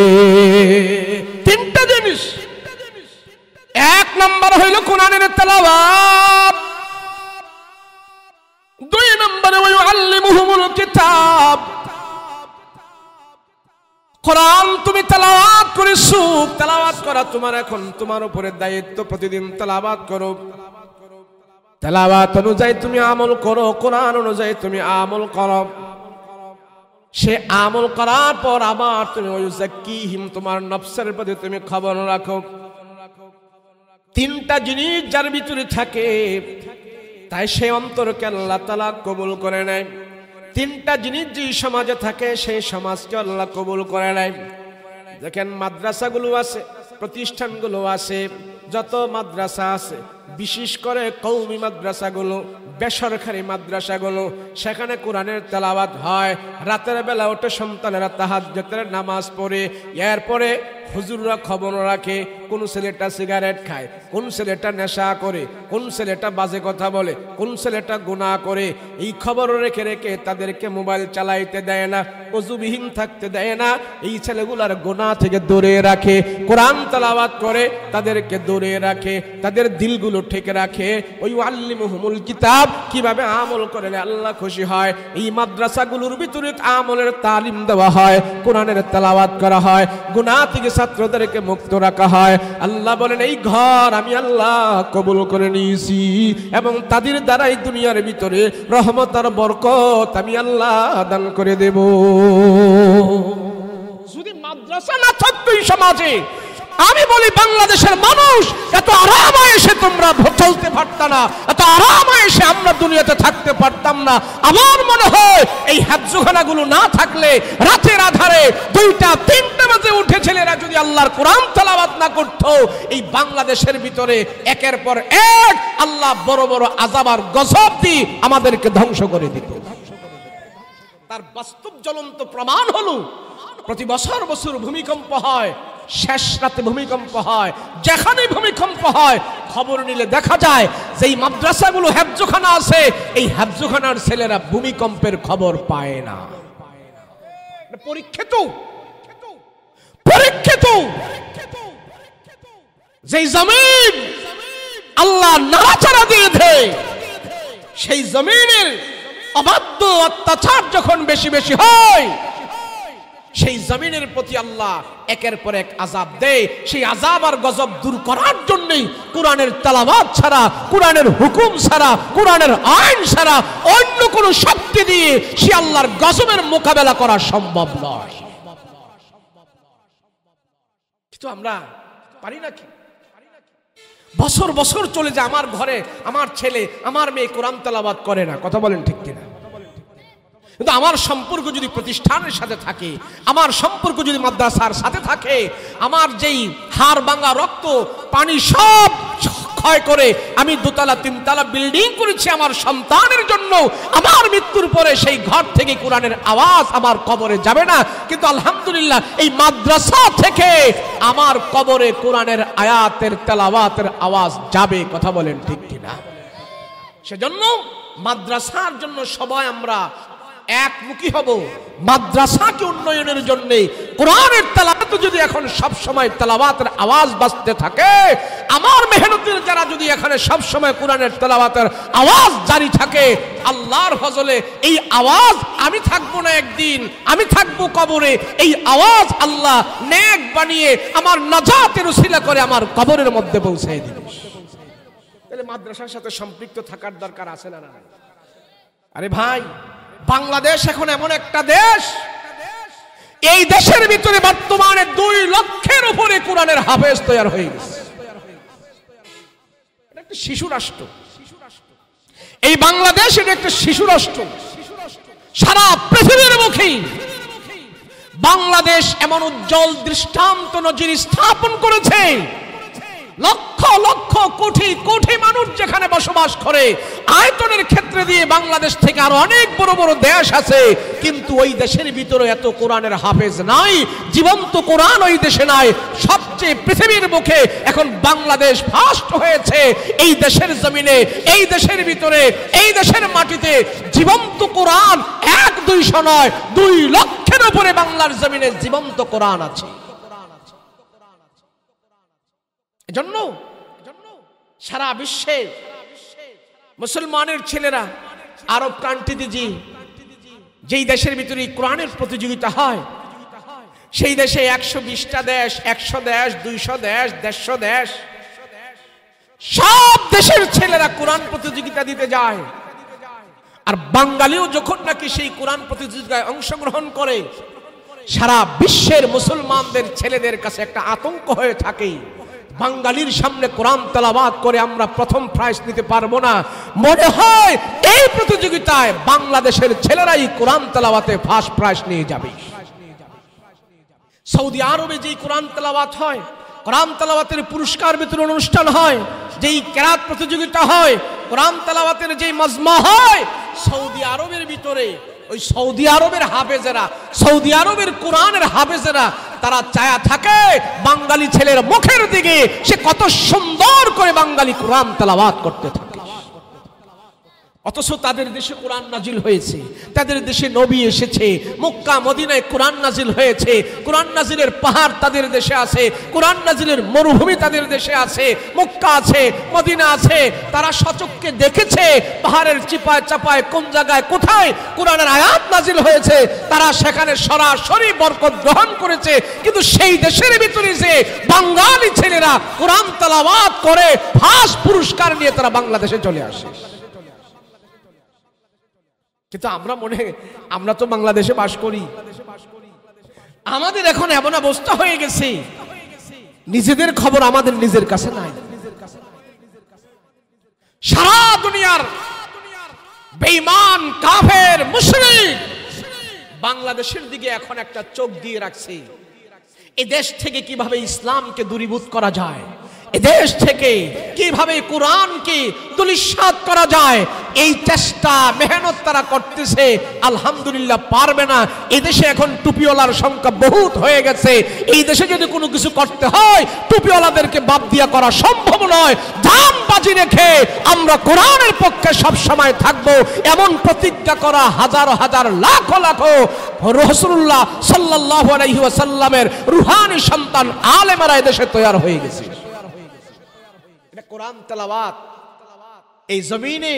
তিনটা জিনিস, এক নম্বর হইল কোরআনের তেলাওয়াত, দুই নম্বরে ওয়া ইউআল্লিমুহুমুল কিতাব, কোরআন তুমি তেলাওয়াত করেছো, তেলাওয়াত করা তোমার এখন তোমার উপরে দায়িত্ব। প্রতিদিন তেলাওয়াত করো, তেলাওয়াত অনুযায়ী তুমি আমল করো, কোরআন অনুযায়ী তুমি আমল করো। সে আমল করার পর আবার তুমি ওয়াইযাক্কিহিম, তোমার নফসের প্রতি তুমি খবর রাখো। তিনটা জিনিস যার ভিতরে থাকে তাই সে অন্তরকে আল্লাহ তাআলা কবুল করে নেয়। তিনটা জিনিস যে সমাজে থাকে সেই সমাজকে আল্লাহ কবুল করে নেয়। দেখেন মাদ্রাসাগুলো আছে, প্রতিষ্ঠানগুলো আছে, যত মাদ্রাসা আছে বিশেষ করে কওমি মাদ্রাসাগুলো, বেসরকারি মাদ্রাসাগুলো, সেখানে কোরআনের তেলাওয়াত হয়। রাতের বেলা ওঠে সন্তানেরা তাহাজ্জুদের নামাজ পড়ে, এরপরে হুজুররা খবর রাখে কোন ছেলেটা সিগারেট খায়, কোন ছেলেটা নেশা করে, কোন ছেলেটা বাজে কথা বলে, কোন ছেলেটা গুনাহ করে। এই খবর রেখে রেখে তাদেরকে মোবাইল চালাইতে দেয় না, ওযুবিহীন থাকতে দেয় না। এই ছেলেগুলার গুনাহ থেকে দূরে রাখে, কোরআন তেলাওয়াত করে তাদেরকে দূরে রাখে, তাদের দিলগুলো ঠিক রাখে। ওই ইউআল্লিমুহুমুল কিতাব, কিভাবে আমল করলে আল্লাহ খুশি হয়। এই মাদ্রাসাগুলোর ভিতরে আমলের তালিম দেওয়া হয়, কোরআনের তেলাওয়াত করা হয়, গুনাহ থেকে ছাত্রদেরকে মুক্ত রাখা হয়। আল্লাহ বলেন এই ঘর আমি আল্লাহ কবুল করে নিয়েছি এবং তাদের দ্বারাই দুনিয়ার ভিতরে রহমত আর বরকত আমি আল্লাহ দান করে দেব। যদি মাদ্রাসা না থাকতো এই সমাজে আমি বলি বাংলাদেশের মানুষ এত আরামে এসে তোমরা চলতে পারতাম না, এত আরামে এসে আমরা দুনিয়াতে থাকতে পারতাম না। আমার মনে হয় এই হাফজখানাগুলো না থাকলে রাতের আধারে 2টা-3টা বাজে উঠে ছেলেরা যদি আল্লাহর কোরআন তেলাওয়াত না করতো, এই বাংলাদেশের ভিতরে একের পর এক আল্লাহ বড় বড় আযাব আর গজব দিয়ে আমাদেরকে ধ্বংস করে দিত। তার বাস্তব জ্বলন্ত প্রমাণ হলো প্রতি বছর ভূমিকম্প হয়, শেষ রাতে ভূমিকম্প হয়, যেখানে ভূমিকম্প হয় খবর নিলে দেখা যায় যে এই মাদ্রাসাগুলো হেফজখানা আছে, এই হেফজখানার ছেলেরা ভূমিকম্পের খবর পায় না। পরীক্ষিত যেই জমিন আল্লাহ নাড়াচাড়া দিয়ে দেয়, সেই জমিনের অবাধ্য অত্যাচার যখন বেশি বেশি হয়, সেই জমিনের প্রতি আল্লাহ একের পর এক আযাব দেয়। সেই আযাব আর গজব দূর করার জন্যই কোরআনের তেলাওয়াত ছাড়া, কোরআনের হুকুম ছাড়া, কোরআনের আইন ছাড়া অন্য কোনো শক্তি দিয়ে সে আল্লাহর গজবের মোকাবেলা করা সম্ভব নয়। কিন্তু আমরা পারি নাকি? বছর বছর চলে যায়, আমার ঘরে আমার ছেলে আমার মেয়ে কোরআন তেলাওয়াত করে না, কথা বলেন ঠিক কিনা? কিন্তু আমার সম্পর্ক যদি প্রতিষ্ঠানের সাথে থাকে, আমার সম্পর্ক যদি মাদ্রাসার সাথে থাকে, আমার যেই হাড় ভাঙা রক্ত পানি সব ক্ষয় করে আমি 2তলা-3তলা বিল্ডিং করেছি আমার সন্তানের জন্য, আমার মৃত্যুর পরে সেই ঘর থেকে কোরআনের আওয়াজ আমার কবরে যাবে না, কিন্তু আলহামদুলিল্লাহ এই মাদ্রাসা থেকে আমার কবরে কোরআনের আয়াতের তেলাওয়াতের আওয়াজ যাবে, কথা বলেন ঠিক কিনা? সেজন্য মাদ্রাসার জন্য সবাই আমরা একমুখী হব। মাদ্রাসাকে উন্নয়নের জন্য কোরআনের তেলাওয়াত যদি এখন সব সময় তেলাওয়াতের আওয়াজ বাজতে থাকে, আমার মেহনতের যারা যদি এখানে সব সময় কোরআনের তেলাওয়াতের আওয়াজ জারি থাকে, আল্লাহর ফজলে এই আওয়াজ আমি থাকবো না একদিন, আমি থাকবো কবরে, এই আওয়াজ আল্লাহ নেক বানিয়ে আমার নাজাতের উসিলা করে আমার কবরের মধ্যে পৌঁছে দিবে। তাহলে মাদ্রাসার সাথে সম্পৃক্ত থাকার দরকার আছে না? আরে ভাই, বাংলাদেশ এখন এমন একটা দেশ, এই দেশের ভিতরে বর্তমানে 2 লক্ষের উপরে কোরআনের হাফেজ তৈরি হয়ে গেছে। এটা একটা শিশু রাষ্ট্র, এই বাংলাদেশ এটা একটা শিশু রাষ্ট্র। সারা পৃথিবীর মুখে বাংলাদেশ এমন উজ্জ্বল দৃষ্টান্ত নজির স্থাপন করেছে, লক্ষ লক্ষ কোটি কোটি মানুষ যেখানে বসবাস করে, আয়তনের ক্ষেত্রে দিয়ে বাংলাদেশ থেকে আরো অনেক বড় বড় দেশ আছে, কিন্তু ওই দেশের ভিতরে এত কোরআনের হাফেজ নাই, জীবন্ত কোরআন ওই দেশে নাই। সবচেয়ে পৃথিবীর মুখে এখন বাংলাদেশ ফার্স্ট হয়েছে। এই দেশের জমিনে, এই দেশের ভিতরে, এই দেশের মাটিতে জীবন্ত কোরআন 1-200 নয়, 2 লক্ষের উপরে বাংলার জমিনে জীবন্ত কোরআন আছে। এজন্য সারা বিশ্বে মুসলমানের ছেলেরা আরব কান্ট্রিতে যেই দেশের ভিতরে কোরআনের প্রতিযোগিতা হয়, সেই দেশে 120টা দেশ, 100 দেশ, 200 দেশ, 150 দেশ, সব দেশের ছেলেরা কোরআন প্রতিযোগিতা দিতে যায়। আর বাঙালিও যখন নাকি সেই কোরআন প্রতিযোগিতায় অংশগ্রহণ করে, সারা বিশ্বের মুসলমানদের ছেলেদের কাছে একটা আতঙ্ক হয়ে থাকে, বাঙালির সামনে কোরআন তেলাওয়াত করে আমরা প্রথম প্রাইজ নিতে পারবো না। মনে হয় এই প্রতিযোগিতায় বাংলাদেশের ছেলেরাই কোরআন তেলাওয়াতে ফার্স্ট প্রাইজ নিয়ে যাবে। সৌদি আরবে যেই কোরআন তেলাওয়াত হয়, কোরআন তেলাওয়াতের পুরস্কার বিতরণ অনুষ্ঠান হয়, যেই কেরাত প্রতিযোগিতা হয়, কোরআন তেলাওয়াতের যেই মাজমা হয়, সৌদি আরবের ভিতরে ওই সৌদি আরবের হাফেজেরা, সৌদি আরবের কোরআনের হাফেজেরা তারা চায়া থাকে বাঙালি ছেলের মুখের দিকে সে কত সুন্দর করে বাঙালি কোরআন তেলাওয়াত করতে থাকে। অথচ তাদের দেশে কোরআন নাজিল হয়েছে, তাদের দেশে নবী এসেছে, মক্কা মদিনায় কোরআন নাজিল হয়েছে, কোরআন নাজিলের পাহাড় তাদের দেশে আছে, কোরআন নাজিলের মরুভূমি তাদের দেশে আছে, মক্কা আছে, মদিনা আছে। তারা সচক্ষে দেখেছে পাহাড়ের চিপায় চাপায় কোন জায়গায় কোথায় কোরআনের আয়াত নাজিল হয়েছে, তারা সেখানে সরাসরি বরকত গ্রহণ করেছে। কিন্তু সেই দেশের ভিতরে যে বাঙালি ছেলেরা কোরআন তেলাওয়াত করে ফার্স্ট পুরস্কার নিয়ে তারা বাংলাদেশে চলে আসে। কিন্তু আমরা তো বাংলাদেশে বাস করি, আমাদের এখন এমন অবস্থা হয়ে গেছে নিজেদের খবর আমাদের নিজের কাছে নাই। সারা দুনিয়ার বেঈমান কাফের মুশরিক বাংলাদেশের দিকে এখন একটা চোখ দিয়ে রাখছে, এই দেশ থেকে কিভাবে ইসলামকে দূরীভূত করা যায়, এদেশ থেকে কিভাবে কোরআনকে ধূলিসাৎ করা যায়, এই চেষ্টা মেহনত তারা করতেছে। আলহামদুলিল্লাহ পারবে না। এই দেশে এখন টুপিওয়ালার সংখ্যা বহুত হয়ে গেছে। এই দেশে যদি কোনো কিছু করতে হয় টুপিওয়ালাদেরকে বাদ দিয়া করা সম্ভব নয়। জান বাজি রেখে আমরা কোরআনের পক্ষে সব সময় থাকব, এমন প্রতিজ্ঞা করা হাজার হাজার লাখ লাখ রাসূলুল্লাহ সাল্লাল্লাহু আলাইহি ওয়াসাল্লামের রূহানি সন্তান আলেমেরা এই দেশে তৈরি হয়ে গেছে। এটা কোরআন তেলাওয়াত এই জমিনে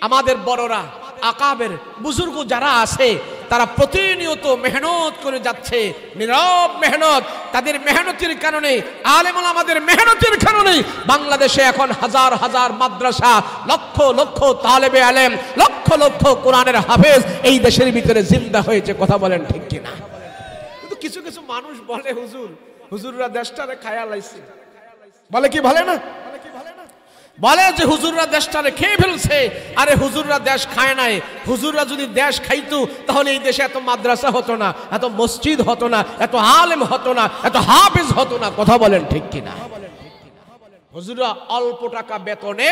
আমাদের বড়রা আকাবের বুজুর্গ যারা আছে তারা প্রতিনিয়ত মেহনত করে যাচ্ছে, নীরব মেহনত। তাদের মেহনতের কারণে, আলেম ওলামাদের মেহনতের কারণে বাংলাদেশে এখন হাজার হাজার মাদ্রাসা, লক্ষ লক্ষ তালেবে আলেম, লক্ষ লক্ষ কোরআনের হাফেজ এই দেশের ভিতরে জিন্দা হয়েছে। কথা বলেন ঠিক কিনা? কিন্তু কিছু কিছু মানুষ বলে হুজুররা দেশটারে খায়া লাইছে, বলে কি বলে না, বলে যে হুজুররা দেশটারে খেয়ে ফেলছে। আরে হুজুররা দেশ খায় নাই। হুজুররা যদি দেশ খাইতো তাহলে এই দেশে এত মাদ্রাসা হতো না, এত মসজিদ হতো না, এত আলেম হতো না, এত হাফেজ হতো না। কথা বলেন ঠিক কিনা? হুজুররা অল্প টাকা বেতনে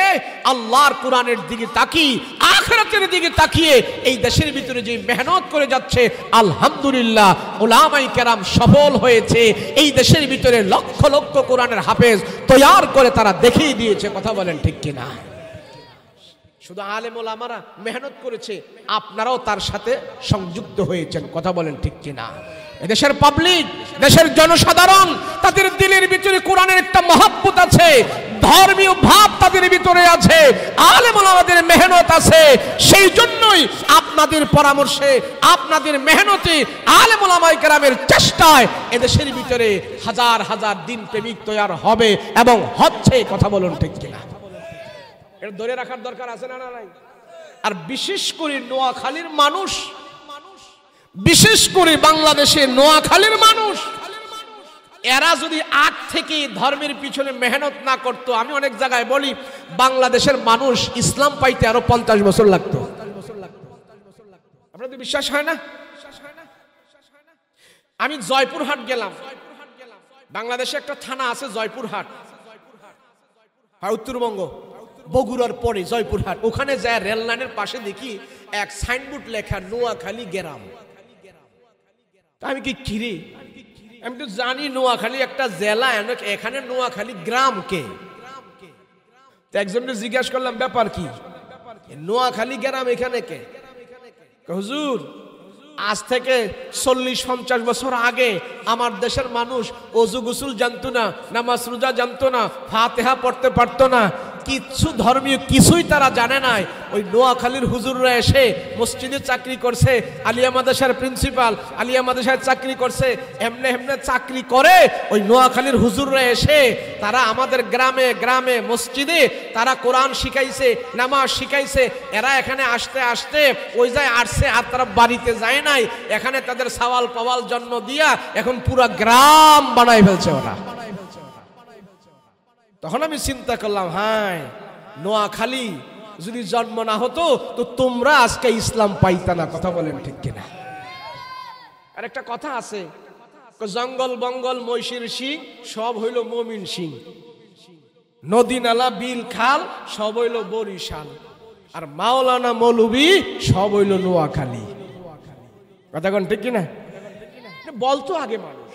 আল্লাহর কোরআনের দিকে তাকিয়ে, আখিরাতের দিকে তাকিয়ে এই দেশের ভিতরে যে মেহনত করে যাচ্ছে, আলহামদুলিল্লাহ উলামায়ে কেরাম সফল হয়েছে। এই দেশের ভিতরে লক্ষ লক্ষ কোরআনের হাফেজ তৈরি করে তারা দেখিয়ে দিয়েছে। কথা বলেন ঠিক কিনা? শুধু আলেম ওলামারা মেহনত করেছে, আপনারাও তার সাথে সংযুক্ত হয়েছেন। কথা বলেন ঠিক কিনা? এদেশের পাবলিক, দেশের জনসাধারণ, তাদের দিলের ভিতরে কোরআনের একটা মহব্বত আছে, ধর্মীয় ভাব তাদের ভিতরে আছে, আলেম ওলামাদের মেহনত আছে। সেই জন্যই আপনাদের পরামর্শে, আপনাদের মেহনতে, আলেম ওলামায়ে কেরামের চেষ্টায় এদেশের ভিতরে হাজার হাজার দিন প্রেমিক তৈরি হবে এবং হচ্ছে। কথা বলুন ঠিক কিনা? এটা ধরে রাখার দরকার আছে না নাই? আর বিশেষ করে নোয়াখালীর মানুষ, বিশেষ করে বাংলাদেশের নোয়াখালীর মানুষ, এরা যদি আগ থেকে ধর্মের পিছনে মেহনত না করতো, আমি অনেক জায়গায় বলি বাংলাদেশের মানুষ ইসলাম পাইতে আরো 50 বছর লাগতো। আপনাদের বিশ্বাস হয় না? আমি জয়পুরহাট গেলাম। বাংলাদেশে একটা থানা আছে জয়পুরহাট, উত্তরবঙ্গ, বগুড়ার পরে জয়পুরহাট। ওখানে যায় রেল লাইনের পাশে দেখি এক সাইনবোর্ড লেখা নোয়াখালী গ্রাম। আমি কি কিরে, আমি তো জানি নোয়াখালী একটা জেলা, এখানে নোয়াখালী গ্রাম কে? একজনকে জিজ্ঞাসা করলাম ব্যাপার কি, নোয়াখালী গ্রাম এখানে কে? হুজুর আজ থেকে 40-50 বছর আগে আমার দেশের মানুষ ওযু গোসল জানতো না, নামাজ রোজা জানতো না, ফাতিহা পড়তে পারতো না, কিচ্ছু ধর্মীয় কিছুই তারা জানে নাই। ওই নোয়াখালীর হুজুররা এসে মসজিদে চাকরি করছে, আলিয়া মাদ্রাসার প্রিন্সিপাল, আলিয়া মাদ্রাসায় চাকরি করছে, এমনে এমনে চাকরি করে ওই নোয়াখালীর হুজুররা এসে তারা আমাদের গ্রামে গ্রামে মসজিদে তারা কোরআন শিখাইছে, নামাজ শিখাইছে। এরা এখানে আসতে আসতে ওই যায় আসছে, আর তারা বাড়িতে যায় নাই। এখানে তাদের সওয়াল পাওয়াল জন্ম দিয়া এখন পুরা গ্রাম বানাই ফেলছে ওরা। তখন আমি চিন্তা করলাম, হ্যাঁ নোয়াখালী যদি জন্ম না হতো তো তোমরা আজকে ইসলাম পাইতা না। কথা বলেন ঠিক কিনা? আর একটা কথা আছে, জঙ্গল বঙ্গল মহিষের সিং সব হইল মমিন সিং, নদী নালা বিল খাল সব হইল বরিশাল, আর মাওলানা মৌলবী সব হইল নোয়াখালী। কথা কোন ঠিক কিনা? বলতো আগে মানুষ।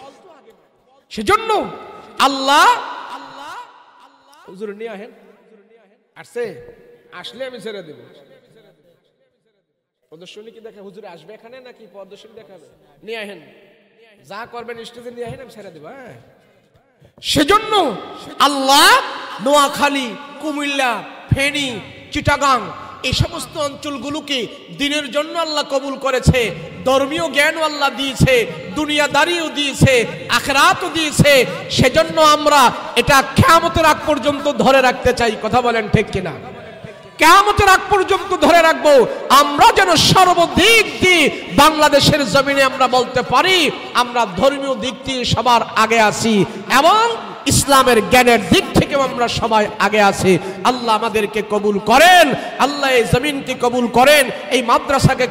সেজন্য আল্লাহ হুজুর নিয়ে আহেন, আসছে আসলে আমি ছেড়ে দেব। প্রদর্শনী কি দেখা হুজুর আসবে এখানে নাকি প্রদর্শনী দেখাবে? নিয়ে আহেন, যা করবেন স্টেজে নিয়ে আহেন, আমি ছেড়ে দেব। হ্যাঁ, সেজন্য আল্লাহ নোয়াখালী, কুমিল্লা, ফেনী, চিটাগাং এই সমস্ত অঞ্চলগুলোকে দিনের জন্য আল্লাহ কবুল করেছে। ধর্মীয় জ্ঞানও আল্লাহ দিয়েছে, দুনিয়াদারিও দিয়েছে, আখিরাতও দিয়েছে। সেজন্য আমরা এটা কিয়ামতের আগ পর্যন্ত ধরে রাখতে চাই। কথা বলেন ঠিক কিনা? কিয়ামতের আগ পর্যন্ত ধরে রাখবো, আমরা যেন সর্বদিক দিয়ে বাংলাদেশের জমিনে আমরা বলতে পারি আমরা ধর্মীয় দিক দিয়ে সবার আগে আছি এবং ইসলামের জ্ঞানের দিক থেকেও আমরা সবাই আগে আছি। আল্লাহ আমাদেরকে কবুল করেন, আল্লাহ এই জমিনকে কবুল করেন, এই মাদ্রাসাকে